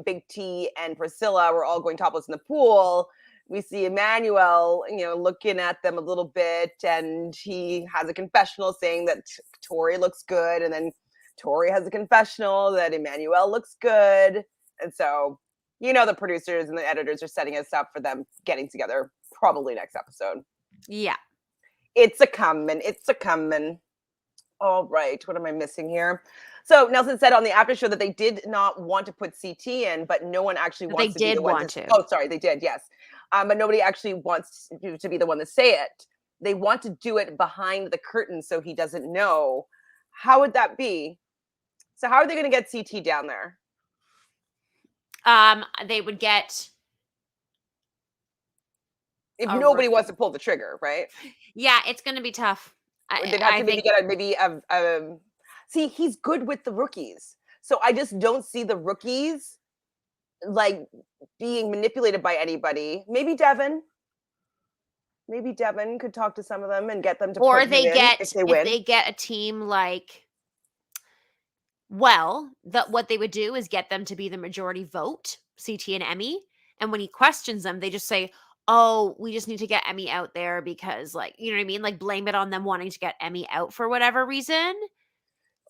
[SPEAKER 1] Big T, and Priscilla were all going topless in the pool, we see Emanuel, looking at them a little bit, and he has a confessional saying that Tori looks good, and then Tori has a confessional that Emanuel looks good, and so the producers and the editors are setting us up for them getting together probably next episode.
[SPEAKER 2] Yeah,
[SPEAKER 1] it's a coming. All right, what am I missing here? So Nelson said on the after show that they did not want to put CT in, but no one actually wants to be the one to. Oh, sorry, they did, yes. But nobody actually wants to be the one to say it. They want to do it behind the curtain so he doesn't know. How would that be? So how are they going to get CT down there?
[SPEAKER 2] They would get...
[SPEAKER 1] If nobody wants to pull the trigger, right?
[SPEAKER 2] Yeah, it's going to be tough.
[SPEAKER 1] They'd have to get see, he's good with the rookies. So I just don't see the rookies like being manipulated by anybody. Maybe Devin could talk to some of them and get them to
[SPEAKER 2] or
[SPEAKER 1] put
[SPEAKER 2] they
[SPEAKER 1] him
[SPEAKER 2] get
[SPEAKER 1] in if they win.
[SPEAKER 2] If they get a team like, well, what they would do is get them to be the majority vote, CT and Emy, and when he questions them, they just say, oh, we just need to get Emy out there because, like, you know what I mean? Like, blame it on them wanting to get Emy out for whatever reason.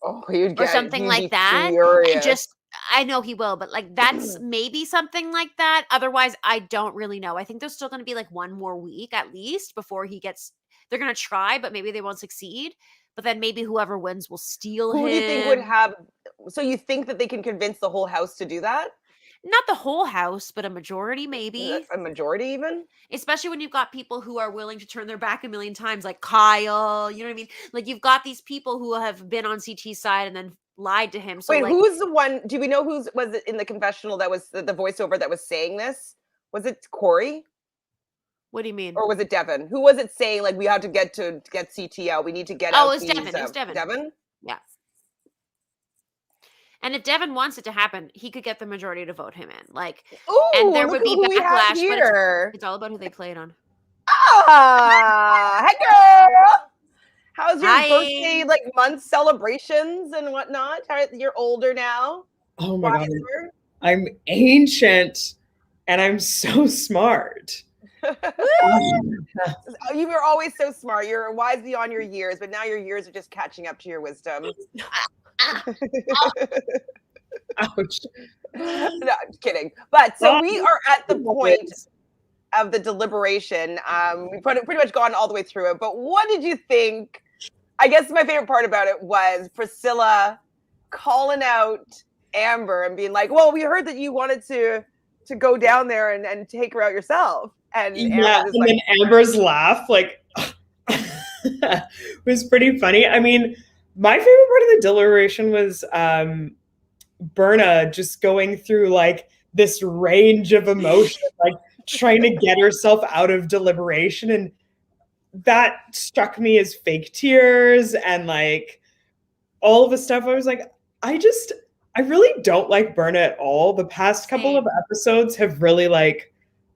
[SPEAKER 1] Oh,
[SPEAKER 2] or something like that.
[SPEAKER 1] Furious.
[SPEAKER 2] And just, I know he will, but like, that's maybe something like that. Otherwise, I don't really know. I think there's still going to be like one more week at least before they're going to try, but maybe they won't succeed. But then maybe whoever wins will steal him.
[SPEAKER 1] Who do you think would have, so you think that they can convince the whole house to do that?
[SPEAKER 2] Not the whole house, but a majority, maybe.
[SPEAKER 1] A majority, even?
[SPEAKER 2] Especially when you've got people who are willing to turn their back a million times, like Kyle, you know what I mean? Like, you've got these people who have been on CT's side and then lied to him. So
[SPEAKER 1] wait, who's the one, do we know was it in the confessional that was the voiceover that was saying this? Was it Cory?
[SPEAKER 2] What do you mean?
[SPEAKER 1] Or was it Devin? Who was it saying, like, we have to get CT out, we need to get out?
[SPEAKER 2] Oh, it was Devin. It was Devin.
[SPEAKER 1] Devin?
[SPEAKER 2] Yeah. And if Devin wants it to happen, he could get the majority to vote him in. Like, and there would be backlash, but it's all about who they play it on.
[SPEAKER 1] Ah, hey girl. How's your birthday, like, month celebrations and whatnot? You're older now.
[SPEAKER 4] Oh my God. I'm ancient and I'm so smart.
[SPEAKER 1] You were always so smart. You're wise beyond your years, but now your years are just catching up to your wisdom.
[SPEAKER 4] Ouch.
[SPEAKER 1] No, I'm kidding. But so we are at the point of the deliberation. We've pretty much gone all the way through it. But what did you think? I guess my favorite part about it was Priscilla calling out Amber and being like, well, we heard that you wanted to go down there and take her out yourself. And
[SPEAKER 4] then Amber's laugh, like, was pretty funny. I mean, my favorite part of the deliberation was Berna just going through like this range of emotion, like trying to get herself out of deliberation. And that struck me as fake tears and like all of the stuff. I was like, I really don't like Berna at all. The past couple of episodes have really like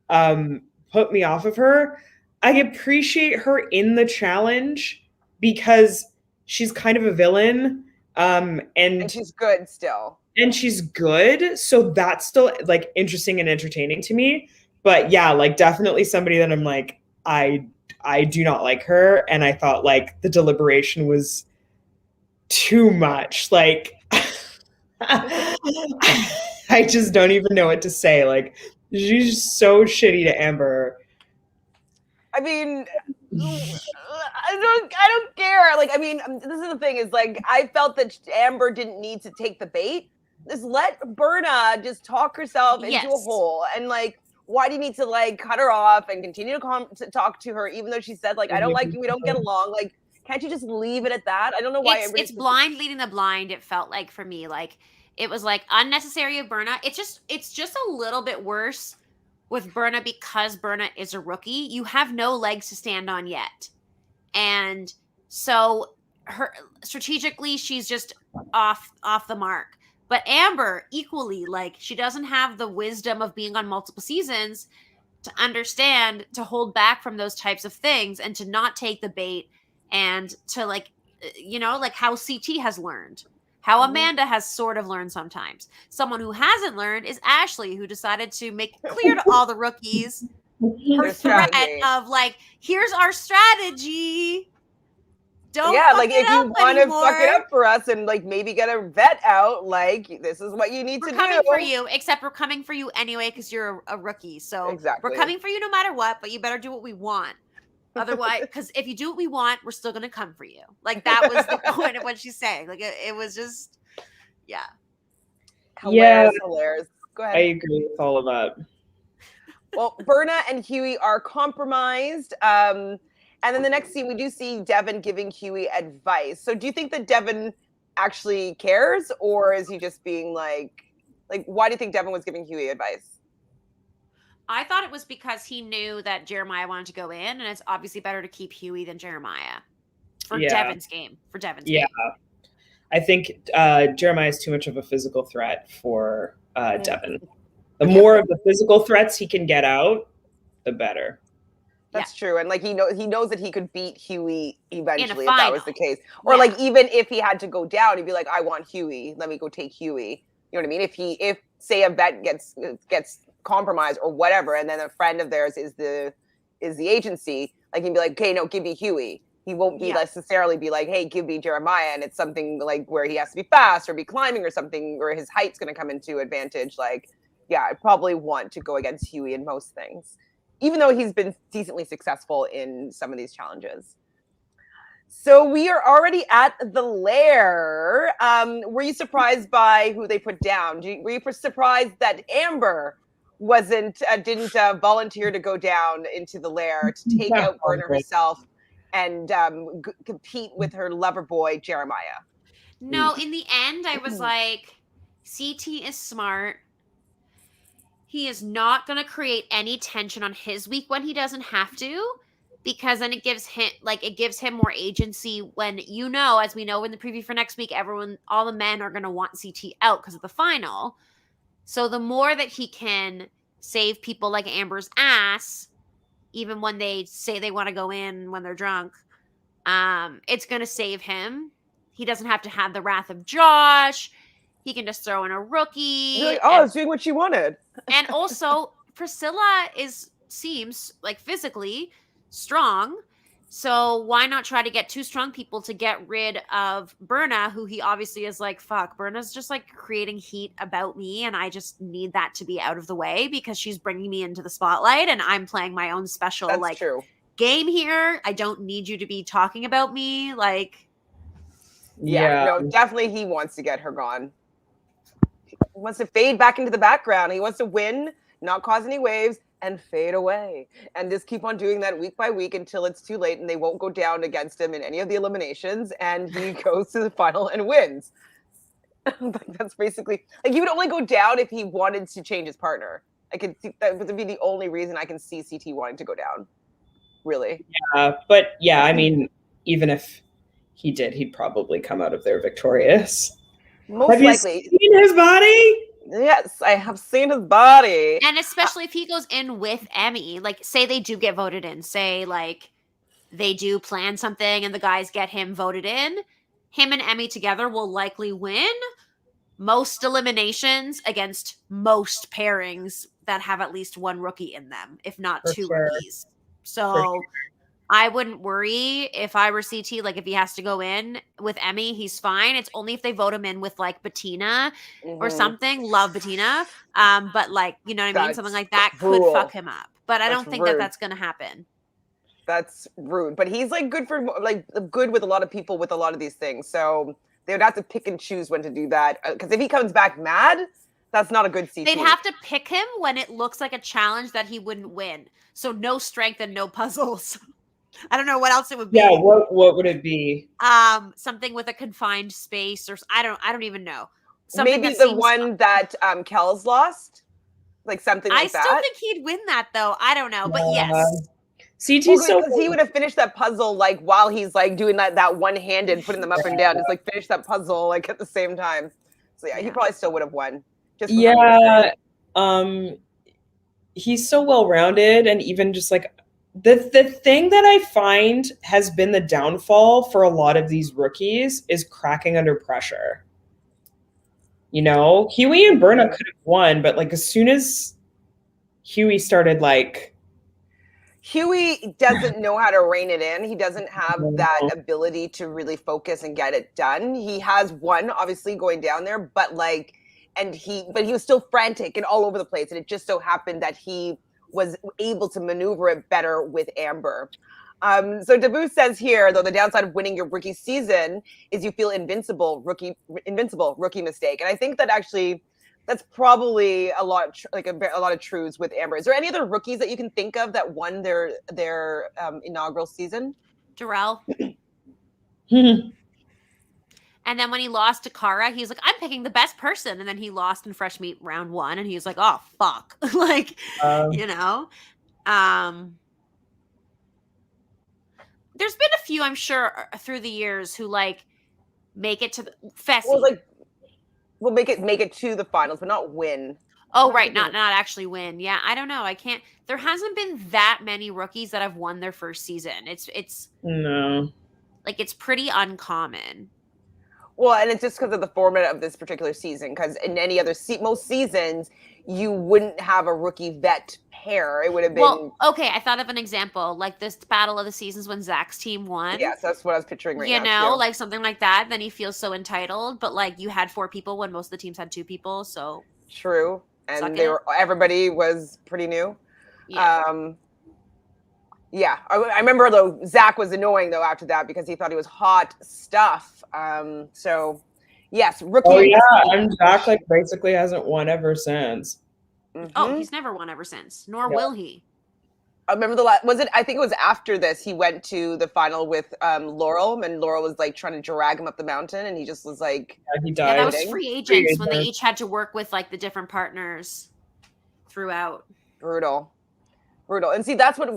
[SPEAKER 4] put me off of her. I appreciate her in the challenge because she's kind of a villain. And
[SPEAKER 1] she's good still.
[SPEAKER 4] And she's good. So that's still like interesting and entertaining to me. But yeah, like definitely somebody that I'm like, I do not like her. And I thought like the deliberation was too much. Like I just don't even know what to say. Like she's so shitty to Amber.
[SPEAKER 1] I mean, I don't care. Like, I mean, this is the thing is like, I felt that Amber didn't need to take the bait. Just let Berna just talk herself into a
[SPEAKER 2] Yes.
[SPEAKER 1] hole. And like, why do you need to like cut her off and continue to talk to her, even though she said like, I don't like you, we don't get along. Like, can't you just leave it at that? I don't know why
[SPEAKER 2] It's blind leading the blind. It felt like for me, like it was like unnecessary of Berna. It's just a little bit worse with Berna because Berna is a rookie. You have no legs to stand on yet, and so her strategically she's just off the mark. But Amber equally, like she doesn't have the wisdom of being on multiple seasons to understand to hold back from those types of things and to not take the bait and to like like how CT has learned, how Amanda has sort of learned sometimes. Someone who hasn't learned is Ashley, who decided to make clear to all the rookies her threat of like, here's our strategy. Don't
[SPEAKER 1] like if you want to fuck it up for us and like maybe get a vet out, like this is what you need to do.
[SPEAKER 2] We're coming for you, except we're coming for you anyway because you're a rookie. So we're coming for you no matter what, but you better do what we want. Otherwise, because if you do what we want, we're still going to come for you. Like that was the point of what she's saying. Like it was just, yeah.
[SPEAKER 1] Hilarious. Go ahead.
[SPEAKER 4] I agree with all of that.
[SPEAKER 1] Well, Berna and Hughie are compromised. And then the next scene, we do see Devin giving Hughie advice. So do you think that Devin actually cares, or is he just being like, why do you think Devin was giving Hughie advice?
[SPEAKER 2] I thought it was because he knew that Jeremiah wanted to go in, and it's obviously better to keep Hughie than Jeremiah for Devin's game. game.
[SPEAKER 4] I think Jeremiah is too much of a physical threat for Devin. The more of the physical threats he can get out, the better.
[SPEAKER 1] That's true. And like he knows that he could beat Hughie eventually if
[SPEAKER 2] final.
[SPEAKER 1] that was the case. Or like even if he had to go down, he'd be like, I want Hughie. Let me go take Hughie. You know what I mean? If say a vet gets compromised or whatever, and then a friend of theirs is the agency, like he'd be like, okay, no, give me Hughie. He won't be necessarily be like, hey, give me Jeremiah, and it's something like where he has to be fast or be climbing or something where his height's gonna come into advantage. Like, yeah, I probably want to go against Hughie in most things, even though he's been decently successful in some of these challenges. So we are already at the lair. Were you surprised by who they put down? Were you surprised that Amber didn't volunteer to go down into the lair to take out Berna herself and compete with her lover boy, Jeremiah?
[SPEAKER 2] No, in the end, I was like, CT is smart. He is not going to create any tension on his week when he doesn't have to, because then it gives him more agency when, as we know in the preview for next week, all the men are going to want CT out because of the final. So the more that he can save people like Amber's ass, even when they say they want to go in when they're drunk, it's going to save him. He doesn't have to have the wrath of Josh. He can just throw in a rookie.
[SPEAKER 1] You're like, I was doing what she wanted.
[SPEAKER 2] And also, Priscilla seems like physically strong. So why not try to get two strong people to get rid of Berna, who he obviously is like, fuck, Berna's just like creating heat about me, and I just need that to be out of the way because she's bringing me into the spotlight, and I'm playing my own special game here. I don't need you to be talking about me. Like,
[SPEAKER 1] no, definitely he wants to get her gone. He wants to fade back into the background. He wants to win, not cause any waves, and fade away. And just keep on doing that week by week until it's too late and they won't go down against him in any of the eliminations, and he goes to the final and wins. That's basically, like, he would only go down if he wanted to change his partner. I could see that would be the only reason I can see CT wanting to go down. Really.
[SPEAKER 4] Yeah, but yeah, I mean, even if he did, he'd probably come out of there victorious.
[SPEAKER 1] Most likely.
[SPEAKER 4] You seen his body?
[SPEAKER 1] Yes, I have seen his body.
[SPEAKER 2] And especially if he goes in with Emy, like, say they do get voted in, say like they do plan something and the guys get him voted in, him and Emy together will likely win. most eliminations against most pairings that have at least one rookie in them, if not
[SPEAKER 4] For
[SPEAKER 2] two
[SPEAKER 4] sure.
[SPEAKER 2] rookies. So I wouldn't worry if I were CT. Like if he has to go in with Emy, he's fine. It's only if they vote him in with like Bettina or something. Love Bettina. But like, you know what I mean? Something like that could fuck him up. But I don't think that that's going to happen.
[SPEAKER 1] That's rude. But he's like good for like good with a lot of people with a lot of these things. So they would have to pick and choose when to do that. Because if he comes back mad, that's not a good CT.
[SPEAKER 2] They'd have to pick him when it looks like a challenge that he wouldn't win. So no strength and no puzzles. I don't know what else it would be.
[SPEAKER 4] Yeah, what would it be?
[SPEAKER 2] Something with a confined space, or I don't even know. Something
[SPEAKER 1] maybe the one that Kelz lost, like something like that.
[SPEAKER 2] I still think he'd win that though. I don't know, but yes.
[SPEAKER 4] CT's so
[SPEAKER 1] because he would have finished that puzzle like while he's like doing that one-handed, putting them up and down, just like finish that puzzle like at the same time. So yeah, he probably still would have won. Just
[SPEAKER 4] he's so well-rounded, and even just like the thing that I find has been the downfall for a lot of these rookies is cracking under pressure. You know, Hughie and Berna could have won, but like as soon as Hughie started like
[SPEAKER 1] Hughie doesn't know how to rein it in. He doesn't have that ability to really focus and get it done. He has one obviously going down there, but he was still frantic and all over the place. And it just so happened that he was able to maneuver it better with Amber. So Dabu says here, though, the downside of winning your rookie season is you feel invincible rookie mistake. And I think that actually that's probably a lot of truths with Amber. Is there any other rookies that you can think of that won their inaugural season?
[SPEAKER 2] Darrell. And then when he lost to Kara, he was like, I'm picking the best person. And then he lost in fresh meat round 1. And he was like, oh, fuck. Like, you know? There's been a few, I'm sure, through the years who, like, make it to the Fessy.
[SPEAKER 1] Well, make it to the finals, but not win.
[SPEAKER 2] Oh, right. Not actually win. Yeah, I don't know. I can't. There hasn't been that many rookies that have won their first season. It's
[SPEAKER 4] no.
[SPEAKER 2] Like, it's pretty uncommon.
[SPEAKER 1] Well, and it's just because of the format of this particular season. Because in any other most seasons, you wouldn't have a rookie vet pair. It would have been.
[SPEAKER 2] Well, okay. I thought of an example, like this Battle of the Seasons when Zach's team won.
[SPEAKER 1] Yes, that's what I was picturing right now.
[SPEAKER 2] You know, like something like that. Then he feels so entitled. But like you had 4 people when most of the teams had 2 people. So
[SPEAKER 1] true, and everybody was pretty new.
[SPEAKER 2] Yeah.
[SPEAKER 1] Yeah, I remember though Zach was annoying though after that because he thought he was hot stuff. So yes, rookie.
[SPEAKER 4] Oh yeah, and Zach like basically hasn't won ever since.
[SPEAKER 1] Mm-hmm.
[SPEAKER 2] Oh, he's never won ever since, nor will he.
[SPEAKER 1] I remember I think it was after this he went to the final with Laurel, and Laurel was like trying to drag him up the mountain, and he just was like,
[SPEAKER 4] he died.
[SPEAKER 2] Yeah, that was free agents when they each had to work with like the different partners throughout.
[SPEAKER 1] Brutal. And see, that's what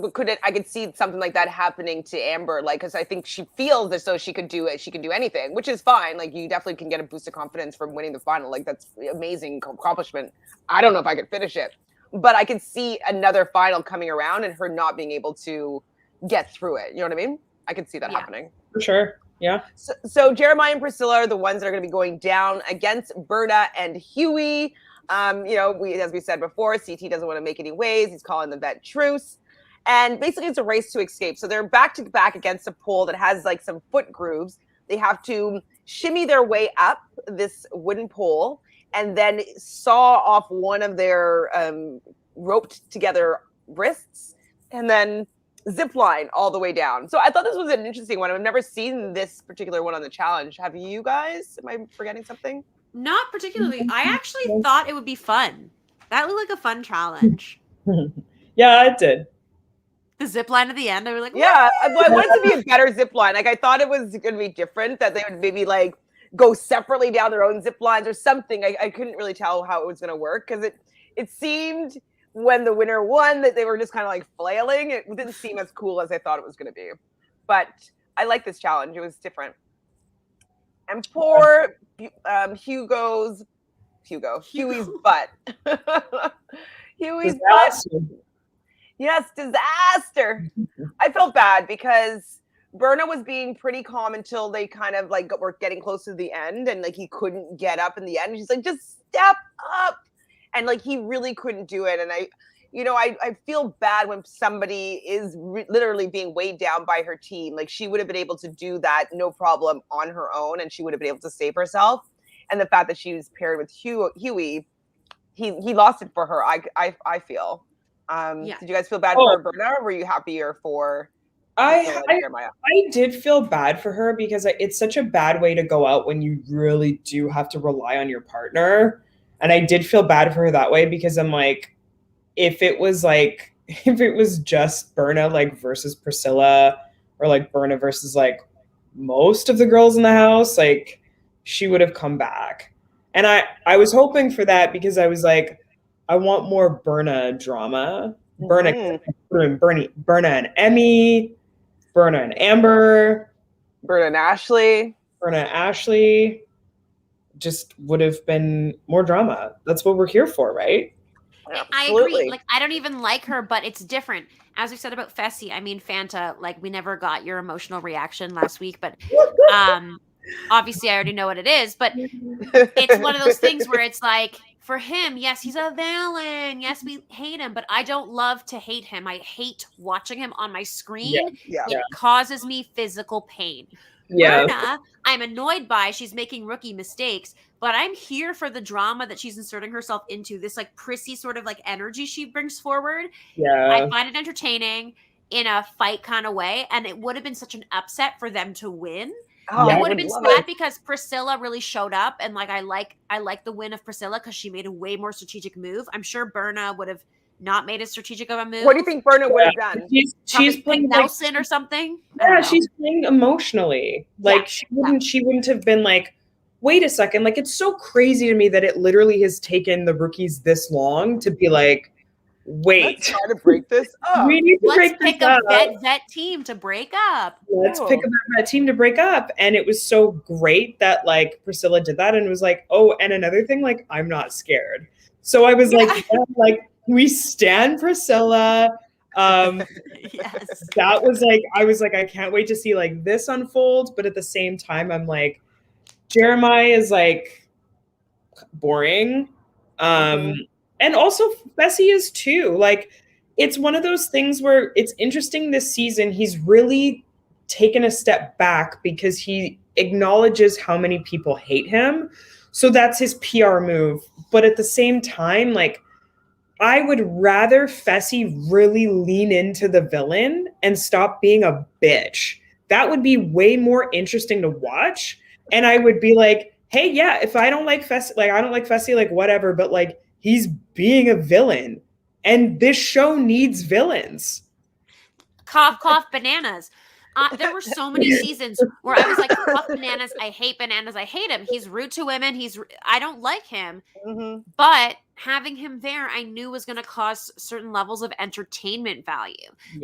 [SPEAKER 1] I could see something like that happening to Amber, like, because I think she feels as though she could do it. She can do anything, which is fine. Like, you definitely can get a boost of confidence from winning the final. Like, that's an amazing accomplishment. I don't know if I could finish it, but I could see another final coming around and her not being able to get through it. You know what I mean? I could see that happening.
[SPEAKER 4] For sure. Yeah.
[SPEAKER 1] So Jeremiah and Priscilla are the ones that are going to be going down against Berna and Hughie. You know, as we said before, CT doesn't want to make any waves. He's calling the vet truce. And basically it's a race to escape. So they're back to back against a pole that has like some foot grooves. They have to shimmy their way up this wooden pole and then saw off one of their roped together wrists and then zip line all the way down. So I thought this was an interesting one. I've never seen this particular one on the challenge. Have you guys? Am I forgetting something?
[SPEAKER 2] Not particularly. I actually thought it would be fun. That looked like a fun challenge.
[SPEAKER 4] Yeah, it did.
[SPEAKER 2] The zip line at the end, I was like,
[SPEAKER 1] yeah, I wanted it to be a better zip line. Like I thought it was going to be different, that they would maybe like go separately down their own zip lines or something. I couldn't really tell how it was going to work because it seemed when the winner won that they were just kind of like flailing. It didn't seem as cool as I thought it was going to be. But I like this challenge. It was different. And poor Hughie's butt. Hughie's butt. Yes, disaster. I felt bad because Berna was being pretty calm until they kind of like were getting close to the end, and like he couldn't get up in the end. She's like, just step up, and like he really couldn't do it. And I feel bad when somebody is literally being weighed down by her team. Like she would have been able to do that no problem on her own, and she would have been able to save herself. And the fact that she was paired with Hughie, he lost it for her. I feel. Did you guys feel bad for Berna, or were you happier for?
[SPEAKER 4] I did feel bad for her because it's such a bad way to go out when you really do have to rely on your partner. And I did feel bad for her that way because I'm like, if it was just Berna like versus Priscilla, or like Berna versus like most of the girls in the house, like she would have come back. And I was hoping for that because I was like, I want more Berna drama. Berna and Emy, Berna and Amber,
[SPEAKER 1] Berna and Ashley.
[SPEAKER 4] Just would have been more drama. That's what we're here for, right?
[SPEAKER 2] I agree. Like, I don't even like her, but it's different. As we said about Fessy, I mean, Fanta, like, we never got your emotional reaction last week, but obviously I already know what it is. But it's one of those things where it's like, for him, yes, he's a villain. Yes, we hate him, but I don't love to hate him. I hate watching him on my screen. It causes me physical pain. Berna, I'm annoyed by. She's making rookie mistakes, but I'm here for the drama that she's inserting herself into. This like prissy sort of like energy she brings forward. I find it entertaining in a fight kind of way, and it would have been such an upset for them to win. It would have been sad because Priscilla really showed up, and like I like the win of Priscilla because she made a way more strategic move. I'm sure Berna would have not made as strategic of a move.
[SPEAKER 1] What do you think Berna would have done?
[SPEAKER 4] She's playing
[SPEAKER 2] Nelson or something.
[SPEAKER 4] Yeah, she's playing emotionally. Like she wouldn't have been like, wait a second. Like it's so crazy to me that it literally has taken the rookies this long to be like, wait,
[SPEAKER 1] let's try to break this up.
[SPEAKER 4] We need to
[SPEAKER 2] Let's pick a vet team to break up.
[SPEAKER 4] Let's pick a vet team to break up. And it was so great that like Priscilla did that and was like, oh, and another thing, like I'm not scared. So I was like, we stand Priscilla. That was like, I was like, I can't wait to see like this unfold. But at the same time, I'm like, Jeremiah is like boring. And also Fessy is too. Like, it's one of those things where it's interesting this season. He's really taken a step back because he acknowledges how many people hate him. So that's his PR move. But at the same time, like, I would rather Fessy really lean into the villain and stop being a bitch. That would be way more interesting to watch. And I would be like, hey, yeah, if I don't like Fessy, like, I don't like Fessy, like, whatever, but like, he's being a villain. And this show needs villains.
[SPEAKER 2] Cough, cough, bananas. There were so many seasons where I was like, fuck bananas. I hate bananas. I hate him. He's rude to women. I don't like him. But having him there, I knew was going to cause certain levels of entertainment value.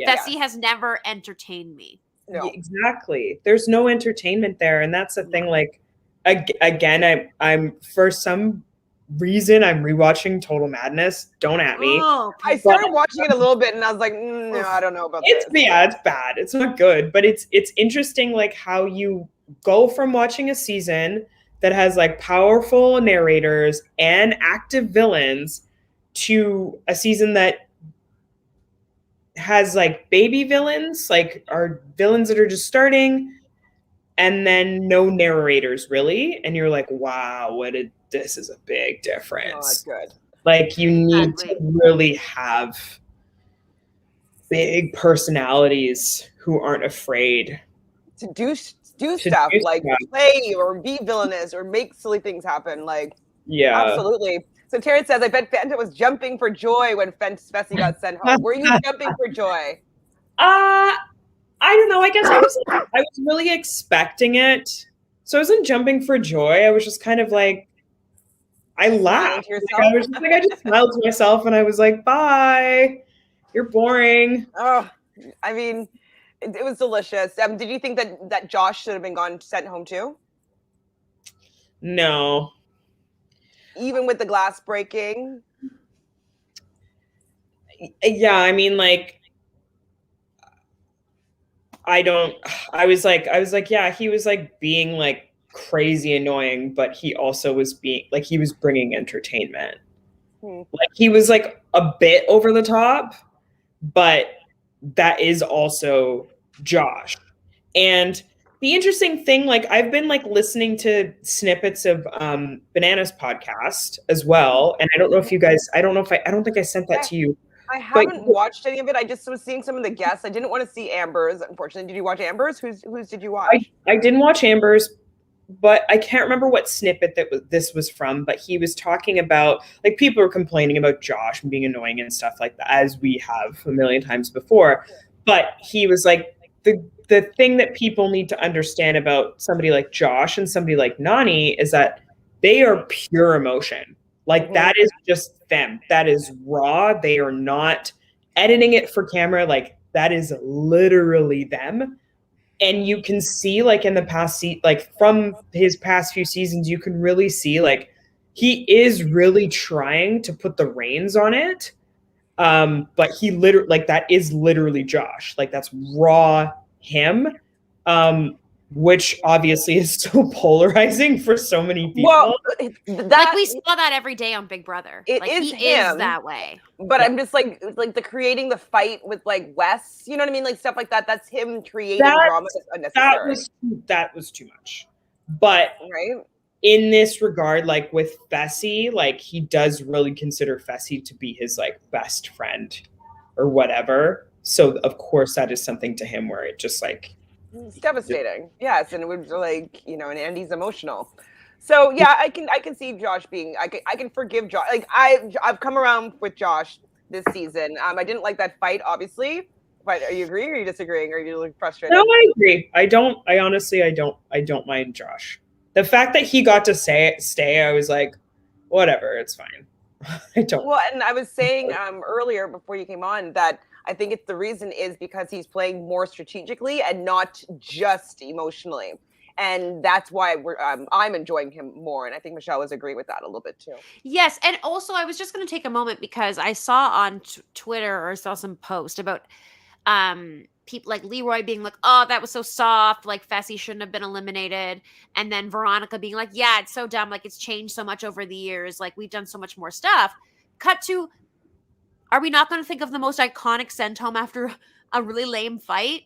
[SPEAKER 2] Fessy has never entertained me.
[SPEAKER 1] No.
[SPEAKER 4] Exactly. There's no entertainment there. And that's the thing. Like, again, I'm for some reason I'm rewatching Total Madness. Don't at me.
[SPEAKER 1] I started watching it a little bit and I was like, no, I don't know about this.
[SPEAKER 4] Yeah, it's bad. It's not good, but it's interesting like how you go from watching a season that has like powerful narrators and active villains to a season that has like baby villains, like are villains that are just starting, and then no narrators really, and you're like, wow, this is a big difference.
[SPEAKER 1] Oh, that's good.
[SPEAKER 4] Like you need to really have big personalities who aren't afraid
[SPEAKER 1] to do stuff, like play or be villainous or make silly things happen. Like, absolutely. So Terrence says, I bet Fanta was jumping for joy when Fessy got sent home. Were you jumping for joy?
[SPEAKER 4] I don't know. I guess I was really expecting it. So I wasn't jumping for joy. I was just kind of like, I laughed. Like, I just smiled to myself and I was like, bye. You're boring.
[SPEAKER 1] Oh, I mean, it was delicious. Did you think that Josh should have been sent home too?
[SPEAKER 4] No.
[SPEAKER 1] Even with the glass breaking?
[SPEAKER 4] Yeah, I mean, like, I was like, yeah, he was like being like crazy annoying, but he also was being like, he was bringing entertainment. Like he was like a bit over the top, but that is also Josh. And the interesting thing, like I've been like listening to snippets of Banana's podcast as well. And I don't know if you guys, I don't think I sent that to you.
[SPEAKER 1] I haven't watched any of it. I just was seeing some of the guests. I didn't want to see Amber's, unfortunately. Did you watch Amber's? Whose did you watch?
[SPEAKER 4] I didn't watch Amber's, but I can't remember what snippet this was from, but he was talking about, like, people were complaining about Josh and being annoying and stuff like that, as we have a million times before. But he was like, the thing that people need to understand about somebody like Josh and somebody like Nany is that they are pure emotion. Like that is just them. That is raw. They are not editing it for camera. Like that is literally them. And you can see, like, in the past, like from his past few seasons, you can really see, like, he is really trying to put the reins on it. But he literally, like, that is literally Josh. Like, that's raw him, which obviously is so polarizing for so many people.
[SPEAKER 1] Well,
[SPEAKER 2] like we saw that every day on Big Brother.
[SPEAKER 1] It
[SPEAKER 2] like,
[SPEAKER 1] is
[SPEAKER 2] he
[SPEAKER 1] him,
[SPEAKER 2] is that way.
[SPEAKER 1] But I'm just like the creating the fight with like Wes, you know what I mean? Like stuff like that. That's him creating drama that's unnecessary.
[SPEAKER 4] That was too much. But
[SPEAKER 1] right?
[SPEAKER 4] In this regard, like with Fessy, like he does really consider Fessy to be his like best friend or whatever. So of course that is something to him where it just like
[SPEAKER 1] it's devastating. Yes, and it would like, you know, and Andy's emotional. So yeah, I can see Josh being I can forgive Josh. Like I've come around with Josh this season. I didn't like that fight, obviously. But are you agreeing or are you disagreeing? Or are you like frustrated?
[SPEAKER 4] No, I agree. I don't mind Josh. The fact that he got to stay, I was like, whatever, it's fine. I don't.
[SPEAKER 1] Well, and I was saying earlier before you came on that I think the reason is because he's playing more strategically and not just emotionally. And that's why I'm enjoying him more. And I think Michelle was agreeing with that a little bit too.
[SPEAKER 2] Yes. And also I was just going to take a moment because I saw on Twitter or saw some post about people like Leroy being like, oh, that was so soft. Like Fessy shouldn't have been eliminated. And then Veronica being like, yeah, it's so dumb. Like it's changed so much over the years. Like we've done so much more stuff. Cut to, are we not going to think of the most iconic send home after a really lame fight?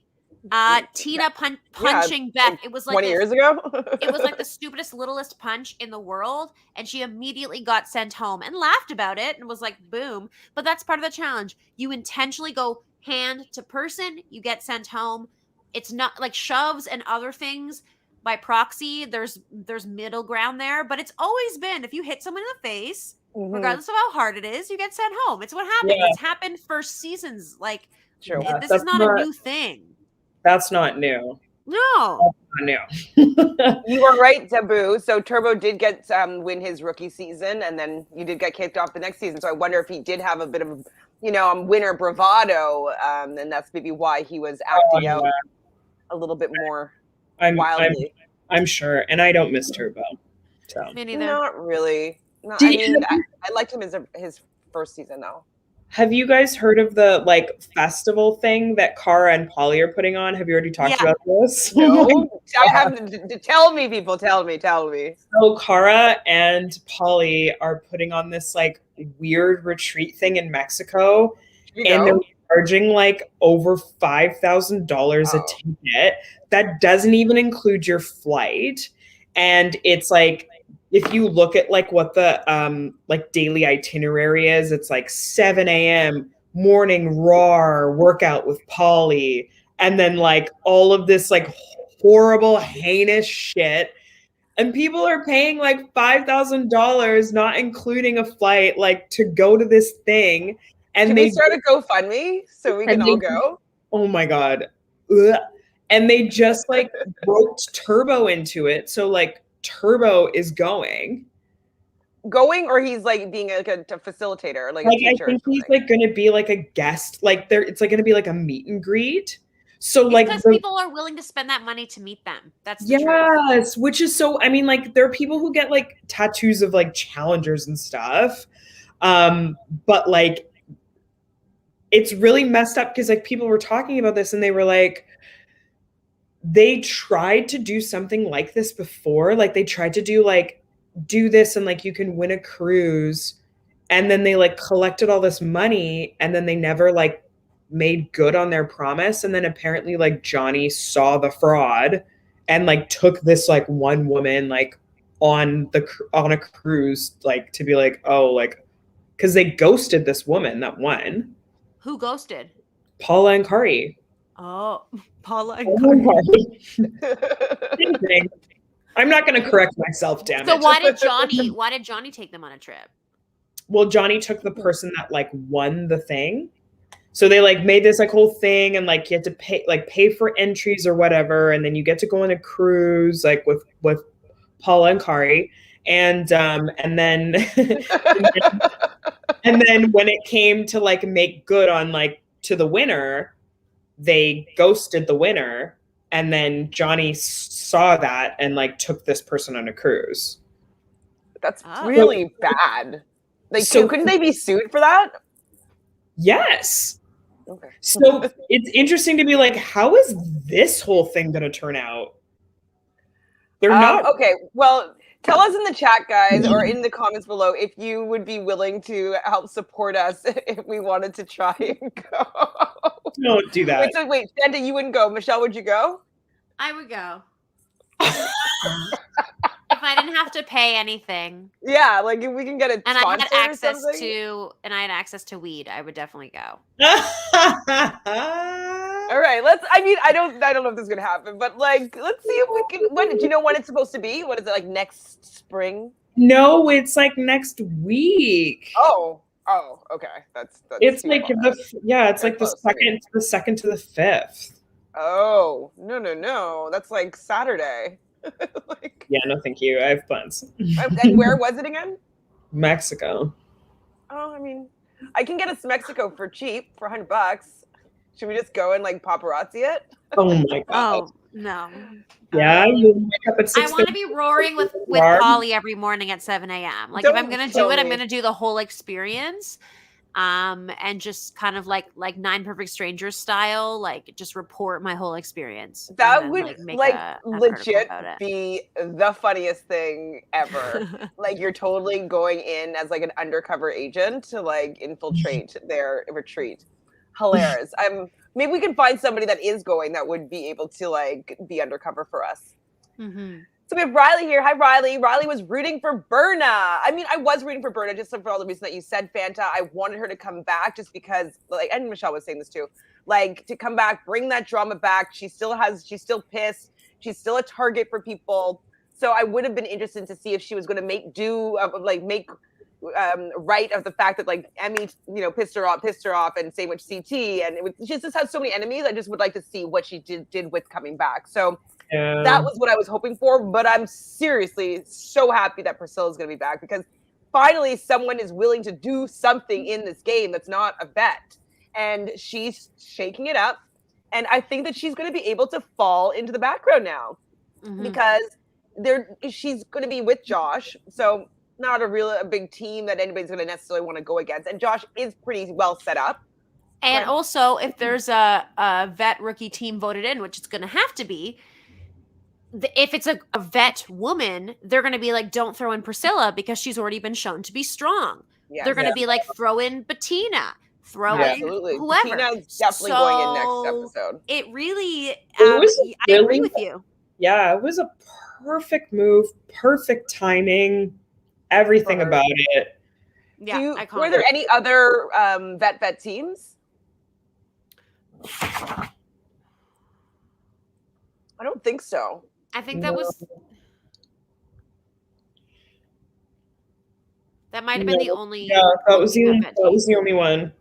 [SPEAKER 2] Tina punching Beth. It was like
[SPEAKER 1] 20 years ago.
[SPEAKER 2] It was like the stupidest, littlest punch in the world. And she immediately got sent home and laughed about it and was like, boom. But that's part of the challenge. You intentionally go hand to person, you get sent home. It's not like shoves and other things by proxy. There's middle ground there, but it's always been if you hit someone in the face, regardless of how hard it is, you get sent home. It's what happened. Yeah. It's happened for seasons. Like this is not a new thing.
[SPEAKER 4] That's not new.
[SPEAKER 2] No.
[SPEAKER 4] That's not new.
[SPEAKER 1] You were right, Taboo. So Turbo did get win his rookie season, and then you did get kicked off the next season. So I wonder if he did have a bit of, winner bravado, and that's maybe why he was acting out a little bit more wildly.
[SPEAKER 4] I'm sure, and I don't miss Turbo. So.
[SPEAKER 2] Me neither.
[SPEAKER 1] Not really. No, I liked him as his first season though.
[SPEAKER 4] Have you guys heard of the like festival thing that Cara and Polly are putting on? Have you already talked about this?
[SPEAKER 1] No, I haven't. Tell me, people. Tell me.
[SPEAKER 4] So Cara and Polly are putting on this like weird retreat thing in Mexico, and they're charging like over $5,000 a ticket. That doesn't even include your flight, and it's like. If you look at like what the like daily itinerary is, it's like 7 a.m. morning raw workout with Polly, and then like all of this like horrible, heinous shit. And people are paying like $5,000, not including a flight, like to go to this thing. And
[SPEAKER 1] Can we start a GoFundMe so we can all go?
[SPEAKER 4] Oh my God. Ugh. And they just like roped Turbo into it. So like, Turbo is going,
[SPEAKER 1] or he's like being like a facilitator, like a teacher.
[SPEAKER 4] I think he's like going to be like a guest, like it's like going to be like a meet and greet. So like
[SPEAKER 2] because people are willing to spend that money to meet them. That's the
[SPEAKER 4] truth. Which is so. I mean, like there are people who get like tattoos of like challengers and stuff, but like it's really messed up because like people were talking about this and they were like. they tried to do something like this before. Like they tried to do this and like you can win a cruise, and then they like collected all this money and then they never like made good on their promise. And then apparently like Johnny saw the fraud and like took this like one woman like on a cruise like to be like, oh, like, because they ghosted this woman that won.
[SPEAKER 2] Who ghosted?
[SPEAKER 4] Paula and Cory.
[SPEAKER 2] Oh, Paula and Cory.
[SPEAKER 4] Same thing. I'm not going to correct myself, damn it.
[SPEAKER 2] So why did Johnny take them on a trip?
[SPEAKER 4] Well, Johnny took the person that like won the thing. So they like made this like whole thing, and like you had to pay for entries or whatever, and then you get to go on a cruise like with Paula and Cory, and then and then when it came to like make good on like to the winner, they ghosted the winner, and then Johnny saw that and like took this person on a cruise.
[SPEAKER 1] That's really bad. Like, so couldn't they be sued for that?
[SPEAKER 4] Yes.
[SPEAKER 1] Okay.
[SPEAKER 4] So it's interesting to be like, how is this whole thing going to turn out? They're not.
[SPEAKER 1] Okay. Well, tell us in the chat, guys, or in the comments below, if you would be willing to help support us if we wanted to try and go.
[SPEAKER 4] Don't do that.
[SPEAKER 1] Wait, Fanta, you wouldn't go. Michelle, would you go?
[SPEAKER 2] I would go. If I didn't have to pay anything.
[SPEAKER 1] Yeah, like if we can get it,
[SPEAKER 2] and I had access to weed, I would definitely go.
[SPEAKER 1] All right, I don't know if this is gonna happen, but like, let's see if we can. Do you know when it's supposed to be? What is it, like next spring?
[SPEAKER 4] No, it's like next week.
[SPEAKER 1] Oh, okay. That's
[SPEAKER 4] it's like it's like the second to the 5th.
[SPEAKER 1] Oh, no. That's like Saturday.
[SPEAKER 4] Like, yeah, no, thank you. I have plans.
[SPEAKER 1] And where was it again?
[SPEAKER 4] Mexico.
[SPEAKER 1] Oh, I mean, I can get us to Mexico for cheap, for $100. Should we just go and like paparazzi it?
[SPEAKER 4] Oh my god.
[SPEAKER 2] Oh no.
[SPEAKER 4] Yeah, you wake up at 6.
[SPEAKER 2] I want to be roaring with Polly every morning at 7 a.m. Like if I'm gonna do it, I'm gonna do the whole experience. And just kind of like 9 Perfect Strangers style, like just report my whole experience.
[SPEAKER 1] That would legit be the funniest thing ever. Like you're totally going in as like an undercover agent to like infiltrate their retreat. Hilarious. Maybe we can find somebody that is going that would be able to like be undercover for us.
[SPEAKER 2] Mm-hmm.
[SPEAKER 1] So we have Riley here. Hi, Riley. Riley was rooting for Berna. I mean, I was rooting for Berna just for all the reasons that you said, Fanta. I wanted her to come back just because, like, and Michelle was saying this too, like to come back, bring that drama back. She's still pissed. She's still a target for people. So I would have been interested to see if she was going to make right of the fact that like Emy, pissed her off, and same with CT, and she just has so many enemies. I just would like to see what she did with coming back. So. Yeah. That was what I was hoping for, but I'm seriously so happy that Priscilla is going to be back because finally someone is willing to do something in this game that's not a bet, and she's shaking it up, and I think that she's going to be able to fall into the background now because she's going to be with Josh, so not a big team that anybody's going to necessarily want to go against, and Josh is pretty well set up.
[SPEAKER 2] And also, if there's a vet rookie team voted in, which it's going to have to be, if it's a vet woman, they're going to be like, don't throw in Priscilla because she's already been shown to be strong. Yes, they're going to be like, throw in Bettina, in whoever.
[SPEAKER 1] Bettina's definitely going in next episode.
[SPEAKER 2] It really, I agree with you.
[SPEAKER 4] Yeah, it was a perfect move, perfect timing, everything about it.
[SPEAKER 2] Yeah,
[SPEAKER 1] were there any other vet teams? I don't think so.
[SPEAKER 2] I think that might have been the only.
[SPEAKER 4] Yeah, that was the only one.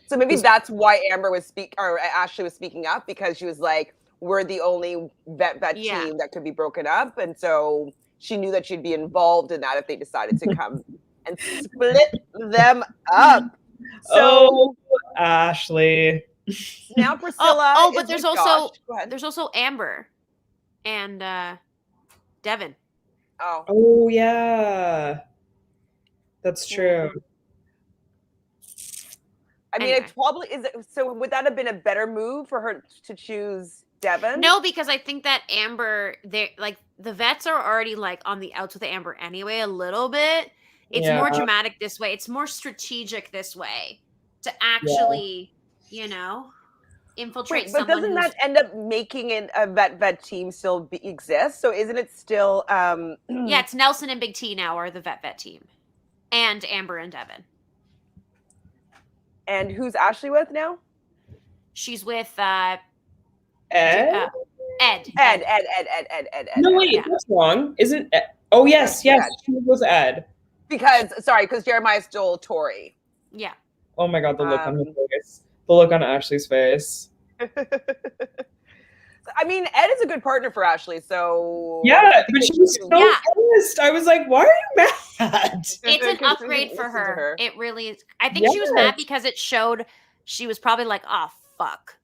[SPEAKER 1] So maybe that's why Ashley was speaking up, because she was like, "We're the only vet team that could be broken up," and so she knew that she'd be involved in that if they decided to come and split them up. So
[SPEAKER 4] Ashley.
[SPEAKER 1] Now Priscilla.
[SPEAKER 2] But there's also Amber and Devin.
[SPEAKER 4] Oh yeah, that's true.
[SPEAKER 1] I mean, it probably is. So would that have been a better move for her to choose Devin?
[SPEAKER 2] No, because I think that Amber, they like the vets are already like on the outs with Amber anyway, a little bit. It's more dramatic this way. It's more strategic this way to actually, infiltrate
[SPEAKER 1] Wait, but
[SPEAKER 2] someone
[SPEAKER 1] doesn't
[SPEAKER 2] who's
[SPEAKER 1] that end up making a vet team still exist? So isn't it still
[SPEAKER 2] yeah, it's Nelson and Big T now are the vet team, and Amber and Devin.
[SPEAKER 1] And who's Ashley with now?
[SPEAKER 2] She's with
[SPEAKER 4] Ed?
[SPEAKER 2] Ed.
[SPEAKER 4] No, wait, that's wrong. Isn't Ed? Oh, yes, she was Ed.
[SPEAKER 1] Because Jeremiah stole Tori.
[SPEAKER 2] Yeah.
[SPEAKER 4] Oh my God, the look on her face. The look on Ashley's face.
[SPEAKER 1] I mean, Ed is a good partner for Ashley, so...
[SPEAKER 4] Yeah, but she was so pissed. I was like, why are you mad?
[SPEAKER 2] It's an upgrade for her. It really is. I think she was mad because it showed she was probably like, oh, fuck.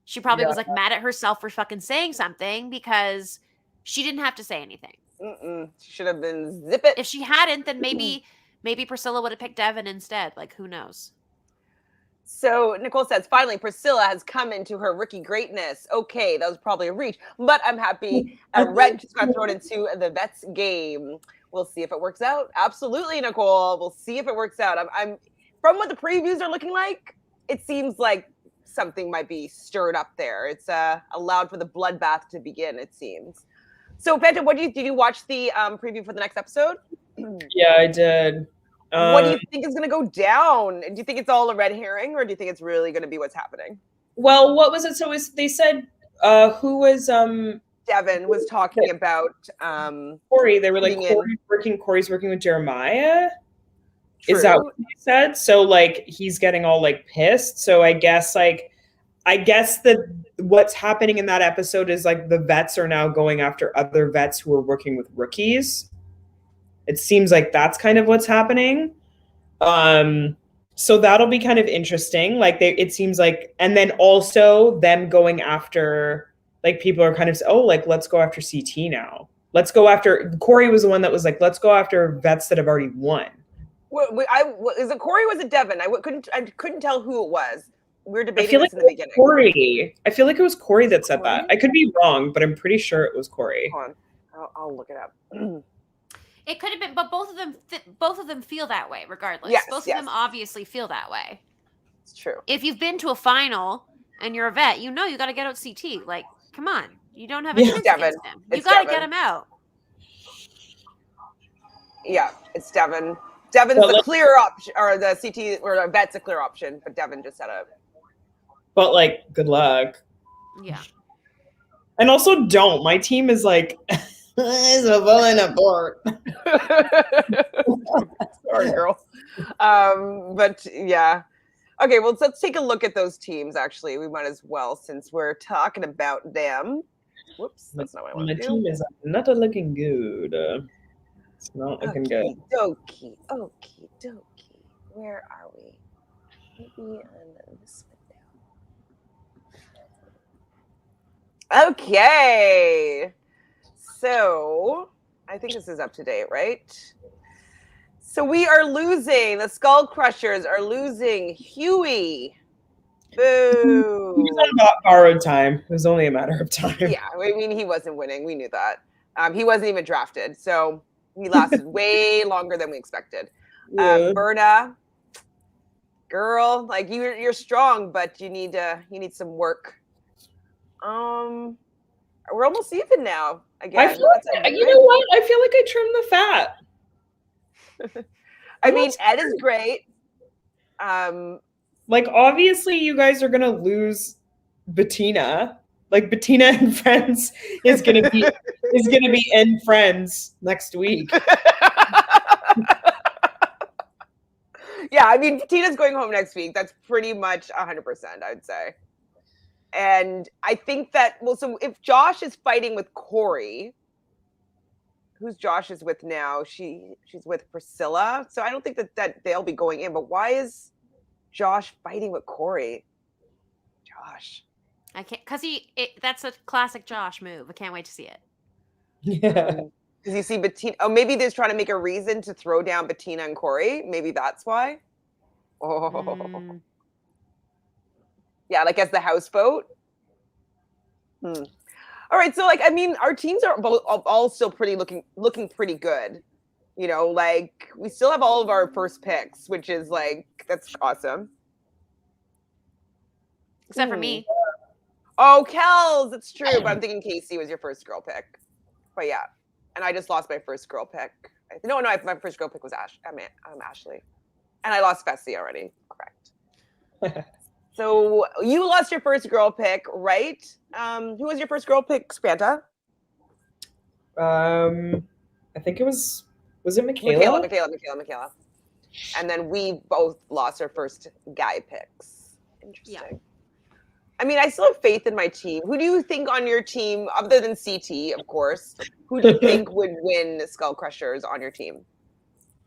[SPEAKER 2] She probably was like mad at herself for fucking saying something because she didn't have to say anything.
[SPEAKER 1] She should have been zip it.
[SPEAKER 2] If she hadn't, then maybe Priscilla would have picked Devin instead. Like, who knows?
[SPEAKER 1] So Nicole says, finally, Priscilla has come into her rookie greatness. Okay, that was probably a reach, but I'm happy a wrench just got thrown into the Vets game. We'll see if it works out. Absolutely, Nicole. We'll see if it works out. I'm from what the previews are looking like, it seems like something might be stirred up there. It's allowed for the bloodbath to begin, it seems. So, Fanta, did you watch the preview for the next episode?
[SPEAKER 4] Yeah, I did.
[SPEAKER 1] What do you think is going to go down? Do you think it's all a red herring, or do you think it's really going to be what's happening?
[SPEAKER 4] Well, what was it? So they said who was
[SPEAKER 1] Devin was talking about
[SPEAKER 4] Cory. They were like Cory's working with Jeremiah.
[SPEAKER 1] True.
[SPEAKER 4] Is that what they said? So like he's getting all like pissed. So I guess that what's happening in that episode is like the vets are now going after other vets who are working with rookies. It seems like that's kind of what's happening. So that'll be kind of interesting. Like it seems like, and then also them going after, like people are kind of, let's go after CT now. Let's go after, Cory was the one that was like, let's go after vets that have already won.
[SPEAKER 1] Is it Cory or was it Devin? I couldn't tell who it was. We were debating this in the beginning.
[SPEAKER 4] Cory. I feel like it was Cory that said that. I could be wrong, but I'm pretty sure it was Cory.
[SPEAKER 1] Hold on. I'll look it up.
[SPEAKER 2] It could have been, but both of them feel that way regardless.
[SPEAKER 1] Yes,
[SPEAKER 2] both of them obviously feel that way.
[SPEAKER 1] It's true.
[SPEAKER 2] If you've been to a final and you're a vet, you know you got to get out CT. Like, come on. You don't have a chance against him. You got to get him out.
[SPEAKER 1] Yeah, it's Devin. Devin's the clear option, or the CT, or the vet's a clear option, but Devin just said it.
[SPEAKER 4] But like, good luck.
[SPEAKER 2] Yeah.
[SPEAKER 1] And
[SPEAKER 4] also don't. My team is like... It's a falling apart.
[SPEAKER 1] Sorry, girl. But yeah. Okay, well, let's take a look at those teams, actually. We might as well, since we're talking about them. Whoops, that's not what I want to do.
[SPEAKER 4] My team is not looking good. It's not looking good.
[SPEAKER 1] Okie dokie. Where are we? Maybe on this one down. Okay. So, I think this is up to date, right? So we are losing. The Skull Crushers are losing Hughie. Boo.
[SPEAKER 4] He was on borrowed time. It was only a matter of time.
[SPEAKER 1] Yeah, I mean, he wasn't winning. We knew that. He wasn't even drafted. So he lasted way longer than we expected. Berna, girl, like you're strong, but you need some work. We're almost even now. Again,
[SPEAKER 4] I feel like, you know what? I feel like I trimmed the fat.
[SPEAKER 1] I mean, Ed is great.
[SPEAKER 4] Like obviously, you guys are gonna lose Bettina. Like Bettina and Friends is gonna be in Friends next week.
[SPEAKER 1] Yeah, I mean, Bettina's going home next week. That's pretty much 100%, I'd say. And I think that, well, so if Josh is fighting with Cory, who's Josh is with now? She's with Priscilla. So I don't think that they'll be going in. But why is Josh fighting with Cory? Josh.
[SPEAKER 2] I can't, because that's a classic Josh move. I can't wait to see it.
[SPEAKER 4] Yeah.
[SPEAKER 1] Because you see Bettina. Oh, maybe they're trying to make a reason to throw down Bettina and Cory. Maybe that's why. Oh. Yeah, like as the houseboat. All right, so like I mean, our teams are both all still looking pretty good. You know, like we still have all of our first picks, which is like that's awesome.
[SPEAKER 2] Except for me.
[SPEAKER 1] Oh, Kelz, it's true. But I'm thinking Kaycee was your first girl pick. But yeah, and I just lost my first girl pick. No, my first girl pick was Ashley, and I lost Fessy already. Correct. So you lost your first girl pick, right? Who was your first girl pick, Fanta?
[SPEAKER 4] I think it was it Michaela?
[SPEAKER 1] Michaela. And then we both lost our first guy picks. Interesting. Yeah. I mean, I still have faith in my team. Who do you think on your team, other than CT, of course, who do you think would win Skull Crushers on your team?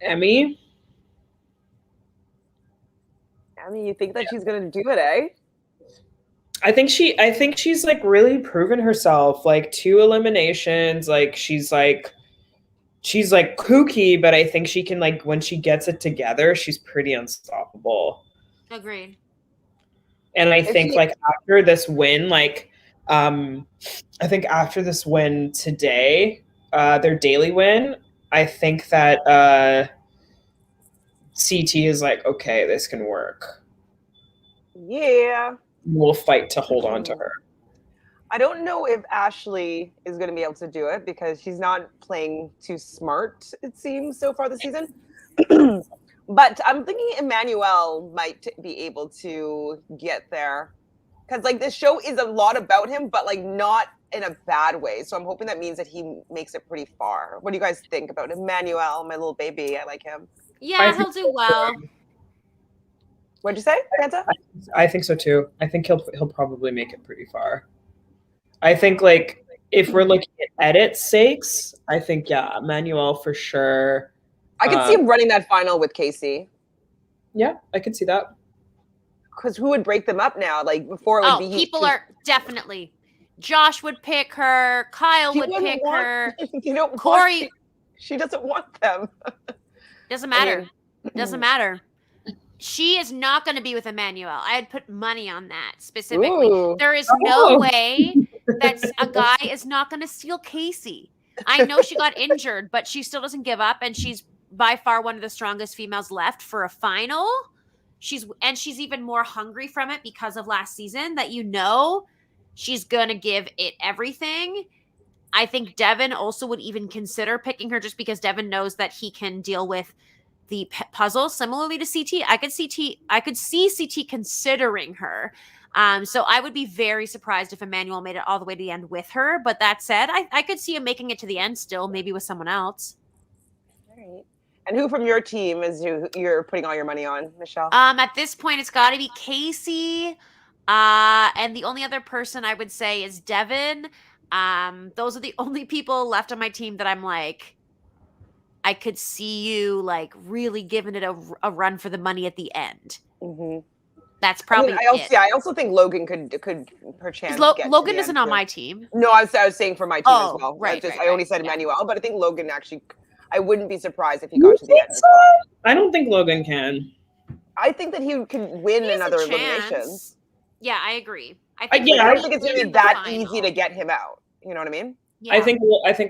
[SPEAKER 4] Emy.
[SPEAKER 1] Emy, you think that she's gonna do it, eh?
[SPEAKER 4] I think she's like really proven herself. Like 2 eliminations. Like she's like kooky, but I think she can, like, when she gets it together, she's pretty unstoppable.
[SPEAKER 2] Agreed.
[SPEAKER 4] And I think like after this win, like I think after this win today, their daily win, I think that CT is like, okay, this can work.
[SPEAKER 1] Yeah.
[SPEAKER 4] We'll fight to hold on to her.
[SPEAKER 1] I don't know if Ashley is going to be able to do it because she's not playing too smart, it seems, so far this season. But I'm thinking Emanuel might be able to get there. Because, like, this show is a lot about him, but, like, not in a bad way. So I'm hoping that means that he makes it pretty far. What do you guys think about Emanuel, my little baby? I like him.
[SPEAKER 2] Yeah, he'll do well.
[SPEAKER 1] What'd you say, Fanta?
[SPEAKER 4] I think so, too. I think he'll probably make it pretty far. I think, like, if we're looking at edit sakes, I think, yeah, Emanuel for sure.
[SPEAKER 1] I could see him running that final with Kaycee.
[SPEAKER 4] Yeah, I could see that.
[SPEAKER 1] Because who would break them up now? Like, before it would be...
[SPEAKER 2] people are definitely... Josh would pick her. Kyle would pick her. Cory...
[SPEAKER 1] She doesn't want them.
[SPEAKER 2] Doesn't matter. Doesn't matter. She is not going to be with Emanuel. I had put money on that specifically. Ooh. There is no way that a guy is not going to steal Kaycee. I know she got injured, but she still doesn't give up, and she's by far one of the strongest females left for a final. She's even more hungry from it because of last season, that she's going to give it everything. I think Devin also would even consider picking her just because Devin knows that he can deal with the puzzle similarly to CT. I could see CT considering her. So I would be very surprised if Emanuel made it all the way to the end with her. But that said, I could see him making it to the end still, maybe with someone else.
[SPEAKER 1] All right. And who from your team is you're putting all your money on, Michelle?
[SPEAKER 2] At this point, it's got to be Kaycee. And the only other person I would say is Devin. Those are the only people left on my team that I'm like, I could see you like really giving it a run for the money at the end.
[SPEAKER 1] Mm-hmm.
[SPEAKER 2] That's probably it.
[SPEAKER 1] I also think Logan could perchance.
[SPEAKER 2] Logan isn't on my team.
[SPEAKER 1] No, I was saying for my team as well.
[SPEAKER 2] Right.
[SPEAKER 1] I only said Emanuel, but I think Logan actually. I wouldn't be surprised if he got to the end.
[SPEAKER 4] I don't think Logan can.
[SPEAKER 1] I think that he can win another elimination.
[SPEAKER 2] Yeah, I agree.
[SPEAKER 1] I don't think it's going to be that easy to get him out. You know what I mean?
[SPEAKER 4] Yeah. I think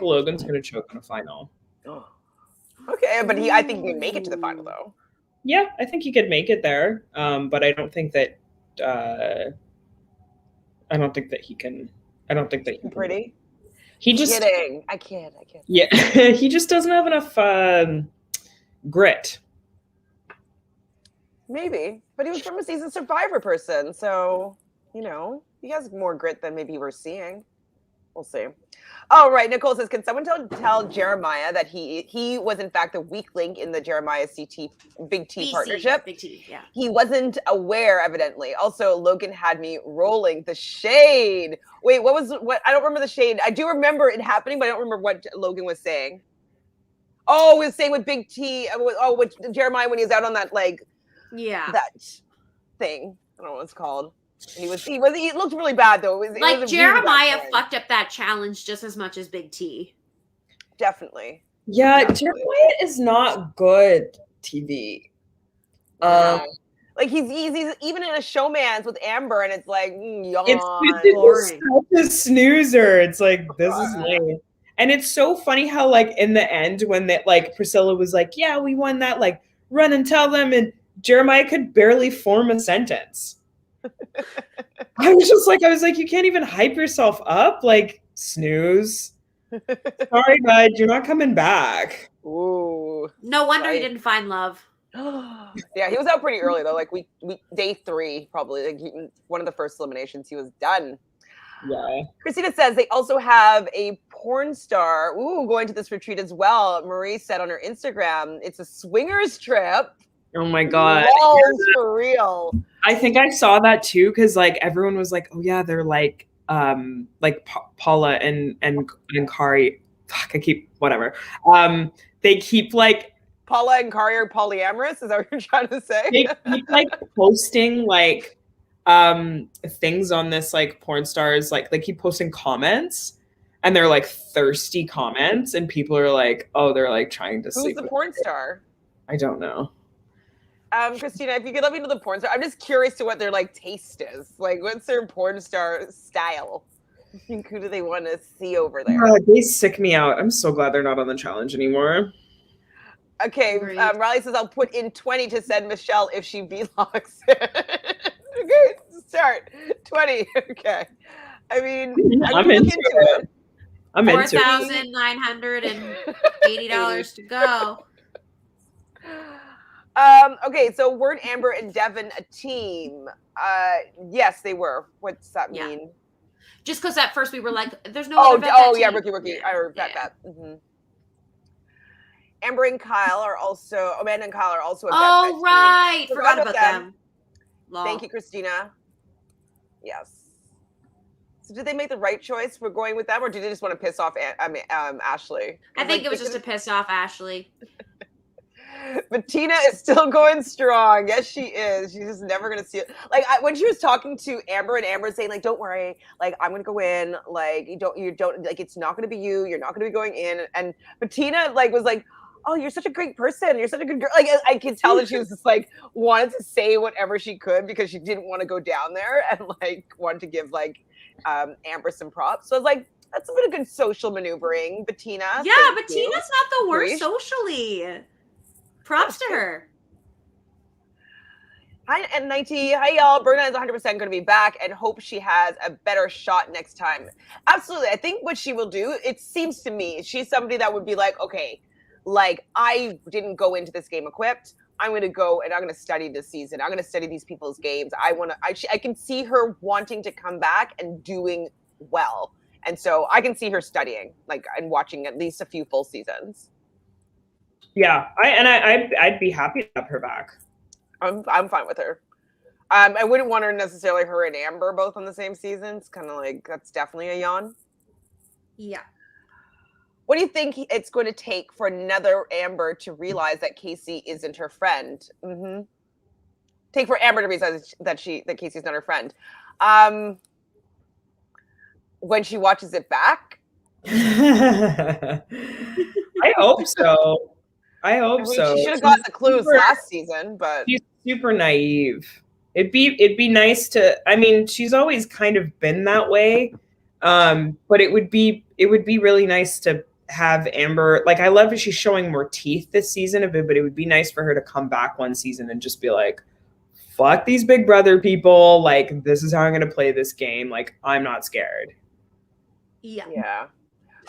[SPEAKER 4] Logan's going to choke in a final.
[SPEAKER 1] Okay, but I think he can make it to the final though.
[SPEAKER 4] Yeah, I think he could make it there. But I don't think that he can. I don't think that he can.
[SPEAKER 1] Pretty.
[SPEAKER 4] He just
[SPEAKER 1] kidding. I kid.
[SPEAKER 4] Yeah, he just doesn't have enough grit.
[SPEAKER 1] Maybe, but he was from a season Survivor person, so he has more grit than maybe we're seeing. We'll see. All right, Nicole says, can someone tell Jeremiah that he was in fact a weak link in the Jeremiah CT Big T partnership?
[SPEAKER 2] Big T, yeah.
[SPEAKER 1] He wasn't aware, evidently. Also, Logan had me rolling the shade. Wait, what? I don't remember the shade. I do remember it happening, but I don't remember what Logan was saying. Oh, he was saying with Big T. With Jeremiah when he was out on that that thing. I don't know what it's called. And he looked really bad though. It was
[SPEAKER 2] Jeremiah fucked up that challenge just as much as Big T.
[SPEAKER 1] Definitely.
[SPEAKER 4] Yeah, Jeremiah is not good TV.
[SPEAKER 1] Like Like he's even in a showman's with Amber, and it's like yawn.
[SPEAKER 4] It's such a snoozer. It's like this is lame. And it's so funny how like in the end when that like Priscilla was like, yeah, we won that, like run and tell them, and Jeremiah could barely form a sentence. I was like, you can't even hype yourself up, like snooze. Sorry, bud, you're not coming back.
[SPEAKER 1] Ooh.
[SPEAKER 2] No wonder he didn't find love.
[SPEAKER 1] Yeah, he was out pretty early though. Like we day 3 probably. Like one of the first eliminations, he was done.
[SPEAKER 4] Yeah.
[SPEAKER 1] Christina says they also have a porn star going to this retreat as well. Marie said on her Instagram, it's a swingers trip.
[SPEAKER 4] Oh my God.
[SPEAKER 1] Balls for real.
[SPEAKER 4] I think I saw that too, because like everyone was like, oh yeah, they're like Paula and Kari. Fuck, I keep whatever. They keep like
[SPEAKER 1] Paula and Kari are polyamorous. Is that what you're trying to say?
[SPEAKER 4] They keep like posting like things on this like porn stars, like they keep posting comments, and they're like thirsty comments, and people are like, oh, they're like trying to sleep.
[SPEAKER 1] Who's the porn star? I
[SPEAKER 4] don't know.
[SPEAKER 1] Christina, if you could let me know the porn star, I'm just curious to what their like taste is. Like, what's their porn star style? Who do they want to see over there?
[SPEAKER 4] They sick me out. I'm so glad they're not on the challenge anymore.
[SPEAKER 1] Okay, Riley says I'll put in 20 to send Michele if she vlogs. Okay, start 20. Okay, I mean,
[SPEAKER 4] I'm into it. I'm into it.
[SPEAKER 2] $4,980 to go.
[SPEAKER 1] Okay, so weren't Amber and Devin a team? Yes, they were. What's that mean?
[SPEAKER 2] Just because at first we were like, there's no other vet that
[SPEAKER 1] yeah,
[SPEAKER 2] team.
[SPEAKER 1] rookie. I heard that. Mm-hmm. Amber and Kyle are also, Amanda and Kyle are also a vet.
[SPEAKER 2] Oh, right. Forgot about them.
[SPEAKER 1] Thank you, Christina. Yes. So did they make the right choice for going with them, or did they just want to piss off Ashley?
[SPEAKER 2] I think it was just to piss off Ashley.
[SPEAKER 1] Bettina is still going strong. Yes, she is. She's just never going to see it. Like when she was talking to Amber, and Amber saying like, "Don't worry, like I'm going to go in. Like you don't like it's not going to be you. You're not going to be going in." And Bettina like was like, "Oh, you're such a great person. You're such a good girl." Like I could tell that she was just like wanted to say whatever she could because she didn't want to go down there and like wanted to give like Amber some props. So I was like, that's a bit of good social maneuvering, Bettina.
[SPEAKER 2] Yeah, Bettina's not the worst socially. Props to her.
[SPEAKER 1] Hi, N90. Hi, y'all. Berna is 100% going to be back and hope she has a better shot next time. Absolutely. I think what she will do, it seems to me, she's somebody that would be like, okay, like I didn't go into this game equipped. I'm going to go and I'm going to study this season. I'm going to study these people's games. I can see her wanting to come back and doing well. And so I can see her studying like and watching at least a few full seasons.
[SPEAKER 4] Yeah, I'd be happy to have her back.
[SPEAKER 1] I'm fine with her. I wouldn't want her necessarily her and Amber both on the same season. It's kind of like that's definitely a yawn.
[SPEAKER 2] Yeah.
[SPEAKER 1] What do you think it's going to take for another Amber to realize that Kaycee isn't her friend? Mm-hmm. Take for Amber to realize that Kaycee's not her friend. When she watches it back.
[SPEAKER 4] I hope so. I mean, so.
[SPEAKER 1] She should have got the clues last season, but
[SPEAKER 4] she's super naive. It'd be nice to. I mean, she's always kind of been that way, but it would be really nice to have Amber. Like, I love that she's showing more teeth this season of it, but it would be nice for her to come back one season and just be like, "Fuck these Big Brother people! Like, this is how I'm going to play this game. Like, I'm not scared."
[SPEAKER 1] Yeah.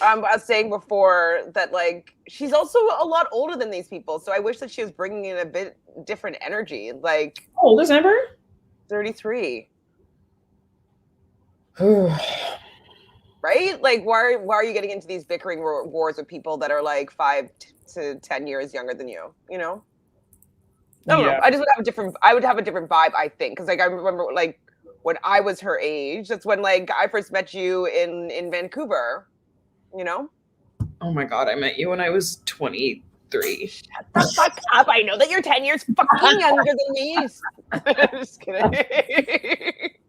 [SPEAKER 1] I was saying before that, like, she's also a lot older than these people. So I wish that she was bringing in a bit different energy. Like,
[SPEAKER 4] how old is Amber?
[SPEAKER 1] 33. Right? Like, why are you getting into these bickering wars with people that are like 5 to 10 years younger than you? You know? I don't know. I just would have a different vibe, I think. Because, like, I remember, like, when I was her age, that's when, like, I first met you in Vancouver. You know?
[SPEAKER 4] Oh my God, I met you when I was 23.
[SPEAKER 1] Shut the fuck up. I know that you're 10 years fucking younger than me. Just kidding.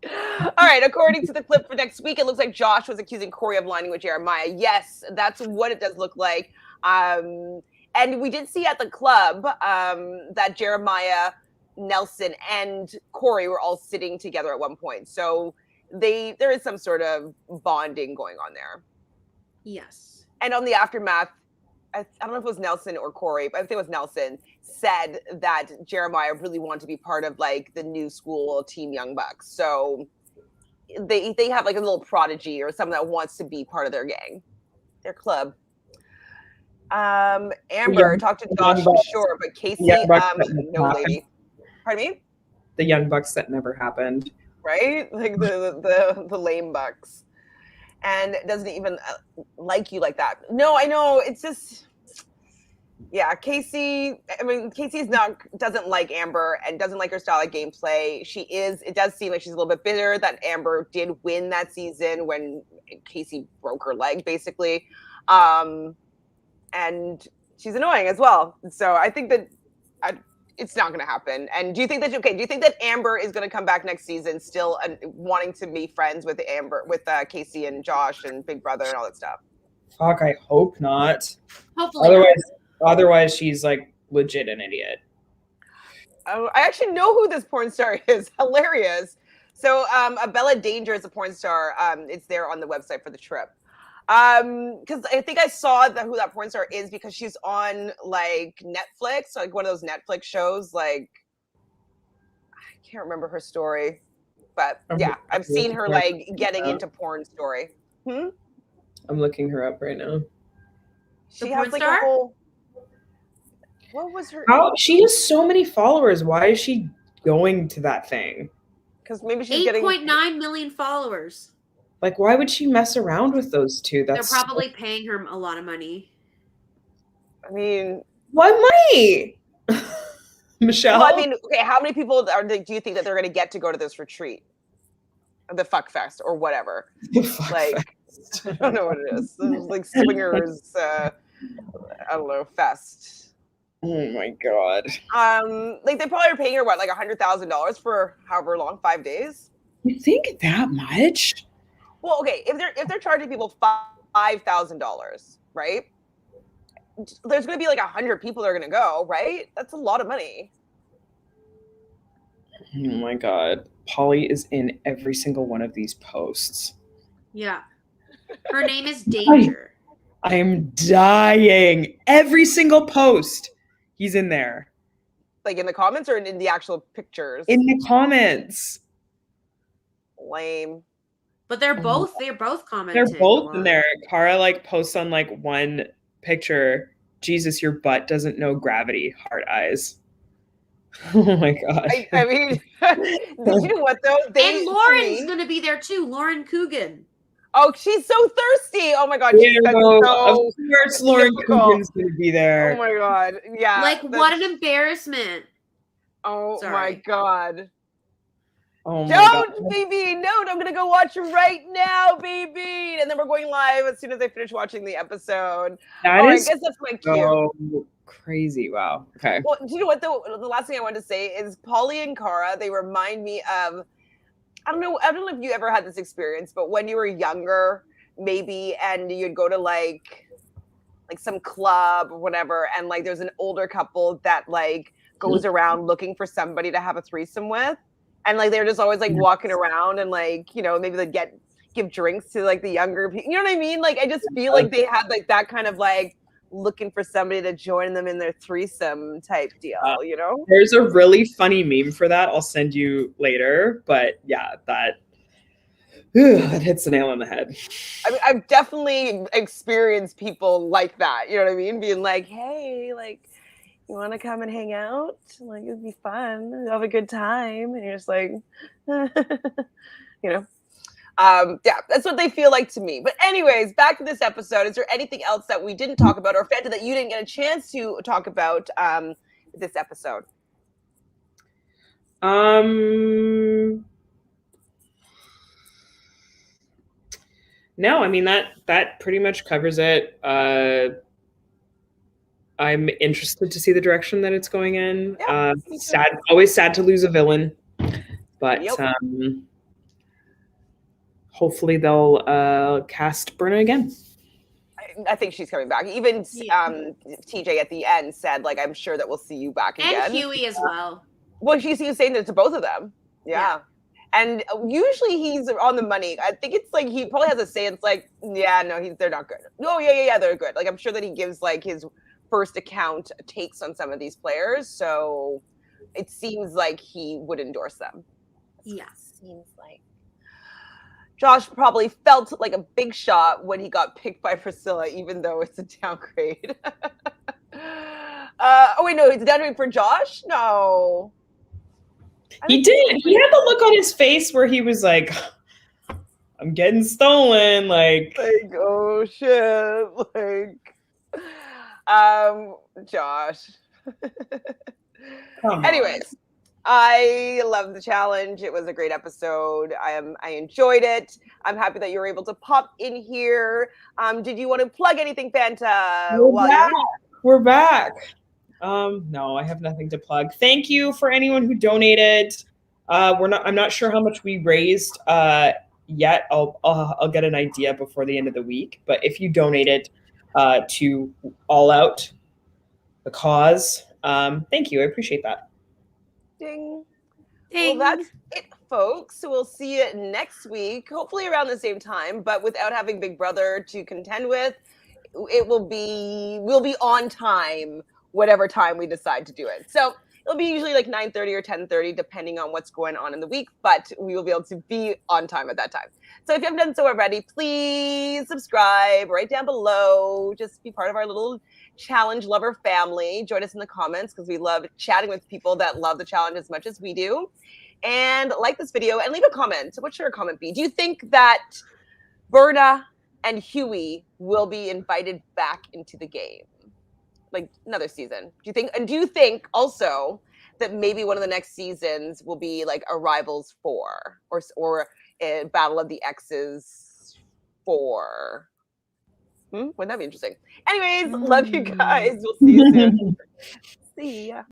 [SPEAKER 1] All right, according to the clip for next week, it looks like Josh was accusing Cory of lining with Jeremiah. Yes, that's what it does look like. And we did see at the club that Jeremiah Nelson and Cory were all sitting together at one point. So there is some sort of bonding going on there.
[SPEAKER 3] Yes.
[SPEAKER 1] And on the aftermath, I don't know if it was Nelson or Cory, but I think it was Nelson, said that Jeremiah really wanted to be part of like the new school Team Young Bucks. So they have like a little prodigy or someone that wants to be part of their gang, their club. Amber talked to Josh, sure, but Kaycee, no lady. Pardon me?
[SPEAKER 4] The Young Bucks that never happened.
[SPEAKER 1] Right? Like the lame Bucks. And doesn't even like you like that. No, I know. It's just, yeah, Kaycee, I mean, doesn't like Amber and doesn't like her style of gameplay. It does seem like she's a little bit bitter that Amber did win that season when Kaycee broke her leg, basically. And she's annoying as well. So I think that it's not going to happen. And do you think that Amber is going to come back next season still wanting to be friends with Kaycee and Josh and Big Brother and all that stuff?
[SPEAKER 4] Fuck, I hope not.
[SPEAKER 3] Hopefully
[SPEAKER 4] Otherwise she's like legit an idiot.
[SPEAKER 1] I actually know who this porn star is. Hilarious. So Bella Danger is a porn star. It's there on the website for the trip. Because I think I saw who that porn star is because she's on like Netflix, like one of those Netflix shows. Like I can't remember her story, but yeah, I've seen her like getting into porn story. I'm
[SPEAKER 4] looking her up right now.
[SPEAKER 1] She has like a whole. What was her?
[SPEAKER 4] She has so many followers. Why is she going to that thing?
[SPEAKER 1] Because maybe she's getting
[SPEAKER 3] 8.9 million followers.
[SPEAKER 4] Like, why would she mess around with those two?
[SPEAKER 3] They're probably paying her a lot of money.
[SPEAKER 1] I mean,
[SPEAKER 4] what money? Michelle?
[SPEAKER 1] Well, I mean, okay, how many people do you think that they're going to get to go to this retreat? The fuck fest or whatever. Like, I don't know what it is. It's like swingers, I don't know, fest.
[SPEAKER 4] Oh my God.
[SPEAKER 1] Like they probably are paying her what, like $100,000 for however long, 5 days?
[SPEAKER 4] You think that much?
[SPEAKER 1] Well, okay, if they're charging people $5,000, right? There's going to be like 100 people that are going to go, right? That's a lot of money.
[SPEAKER 4] Oh my God. Polly is in every single one of these posts.
[SPEAKER 3] Yeah. Her name is Danger.
[SPEAKER 4] I am dying. Every single post. He's in there.
[SPEAKER 1] Like in the comments or in the actual pictures?
[SPEAKER 4] In the comments.
[SPEAKER 1] Lame.
[SPEAKER 3] But they're both commenting.
[SPEAKER 4] They're both in there. Cara like posts on like one picture, Jesus, your butt doesn't know gravity, heart eyes. Oh my God.
[SPEAKER 1] I mean, you know what though?
[SPEAKER 3] And Lauren's gonna be there too. Lauren Coogan.
[SPEAKER 1] Oh, she's so thirsty. Oh my God.
[SPEAKER 4] Yeah, of course Lauren Coogan's gonna be there.
[SPEAKER 1] Oh my God. Yeah.
[SPEAKER 3] Like what an embarrassment.
[SPEAKER 1] Oh my God.
[SPEAKER 4] Oh my
[SPEAKER 1] Don't,
[SPEAKER 4] God.
[SPEAKER 1] baby. No, I'm going to go watch right now, baby. And then we're going live as soon as I finish watching the episode.
[SPEAKER 4] That is
[SPEAKER 1] I guess that's my cue.
[SPEAKER 4] So crazy. Wow. Okay.
[SPEAKER 1] Well, do you know what, though? The last thing I wanted to say is Polly and Cara, they remind me of, I don't know if you ever had this experience, but when you were younger, maybe, and you'd go to like some club or whatever, and like there's an older couple that like goes around looking for somebody to have a threesome with. And like they're just always like walking around and like, you know, maybe they give drinks to like the younger people. You know what I mean? Like I just feel like they had like that kind of like looking for somebody to join them in their threesome type deal, you know?
[SPEAKER 4] There's a really funny meme for that. I'll send you later. But yeah, that hits the nail on the head.
[SPEAKER 1] I mean, I've definitely experienced people like that. You know what I mean? Being like, hey, like, you want to come and hang out? Like, it'd be fun. You'll have a good time. And you're just like, you know. Yeah, that's what they feel like to me. But anyways, back to this episode. Is there anything else that we didn't talk about or Fanta that you didn't get a chance to talk about this episode?
[SPEAKER 4] No, I mean that pretty much covers it. I'm interested to see the direction that it's going in.
[SPEAKER 1] Yeah,
[SPEAKER 4] always sad to lose a villain, but hopefully they'll cast Berna again.
[SPEAKER 1] I think she's coming back. Even TJ at the end said, like, I'm sure that we'll see you back again.
[SPEAKER 3] And Hughie as well.
[SPEAKER 1] Well, she's saying that to both of them. Yeah. And usually he's on the money. I think it's like he probably has a say. It's like, yeah, no, they're not good. Oh, yeah, they're good. Like I'm sure that he gives like his first account takes on some of these players. So it seems like he would endorse them.
[SPEAKER 3] Yeah.
[SPEAKER 1] Seems like Josh probably felt like a big shot when he got picked by Priscilla, even though it's a downgrade. Oh wait, no, it's a downgrade for Josh? No.
[SPEAKER 4] He did. He had the look on his face where he was like, I'm getting stolen. Like
[SPEAKER 1] oh shit. Josh. Anyways, I love the challenge. It was a great episode. I enjoyed it. I'm happy that you were able to pop in here. Did you want to plug anything, Fanta?
[SPEAKER 4] We're back. No, I have nothing to plug. Thank you for anyone who donated. I'm not sure how much we raised yet. I'll get an idea before the end of the week. But if you donated to All Out, the cause, thank you. I appreciate that.
[SPEAKER 1] Ding.
[SPEAKER 3] Ding.
[SPEAKER 1] Well, that's it, folks. So we'll see you next week, hopefully around the same time, but without having Big Brother to contend with. We'll be on time, whatever time we decide to do it. So it'll be usually like 9:30 or 10:30, depending on what's going on in the week, but we will be able to be on time at that time. So if you haven't done so already, please subscribe right down below. Just be part of our little challenge lover family. Join us in the comments because we love chatting with people that love the challenge as much as we do. And like this video and leave a comment. What should our comment be? Do you think that Berna and Hughie will be invited back into the game, like another season? Do you think also that maybe one of the next seasons will be like a Rivals 4 or a Battle of the Exes 4? Wouldn't that be interesting? Anyways, love you guys. We'll see you soon. See ya.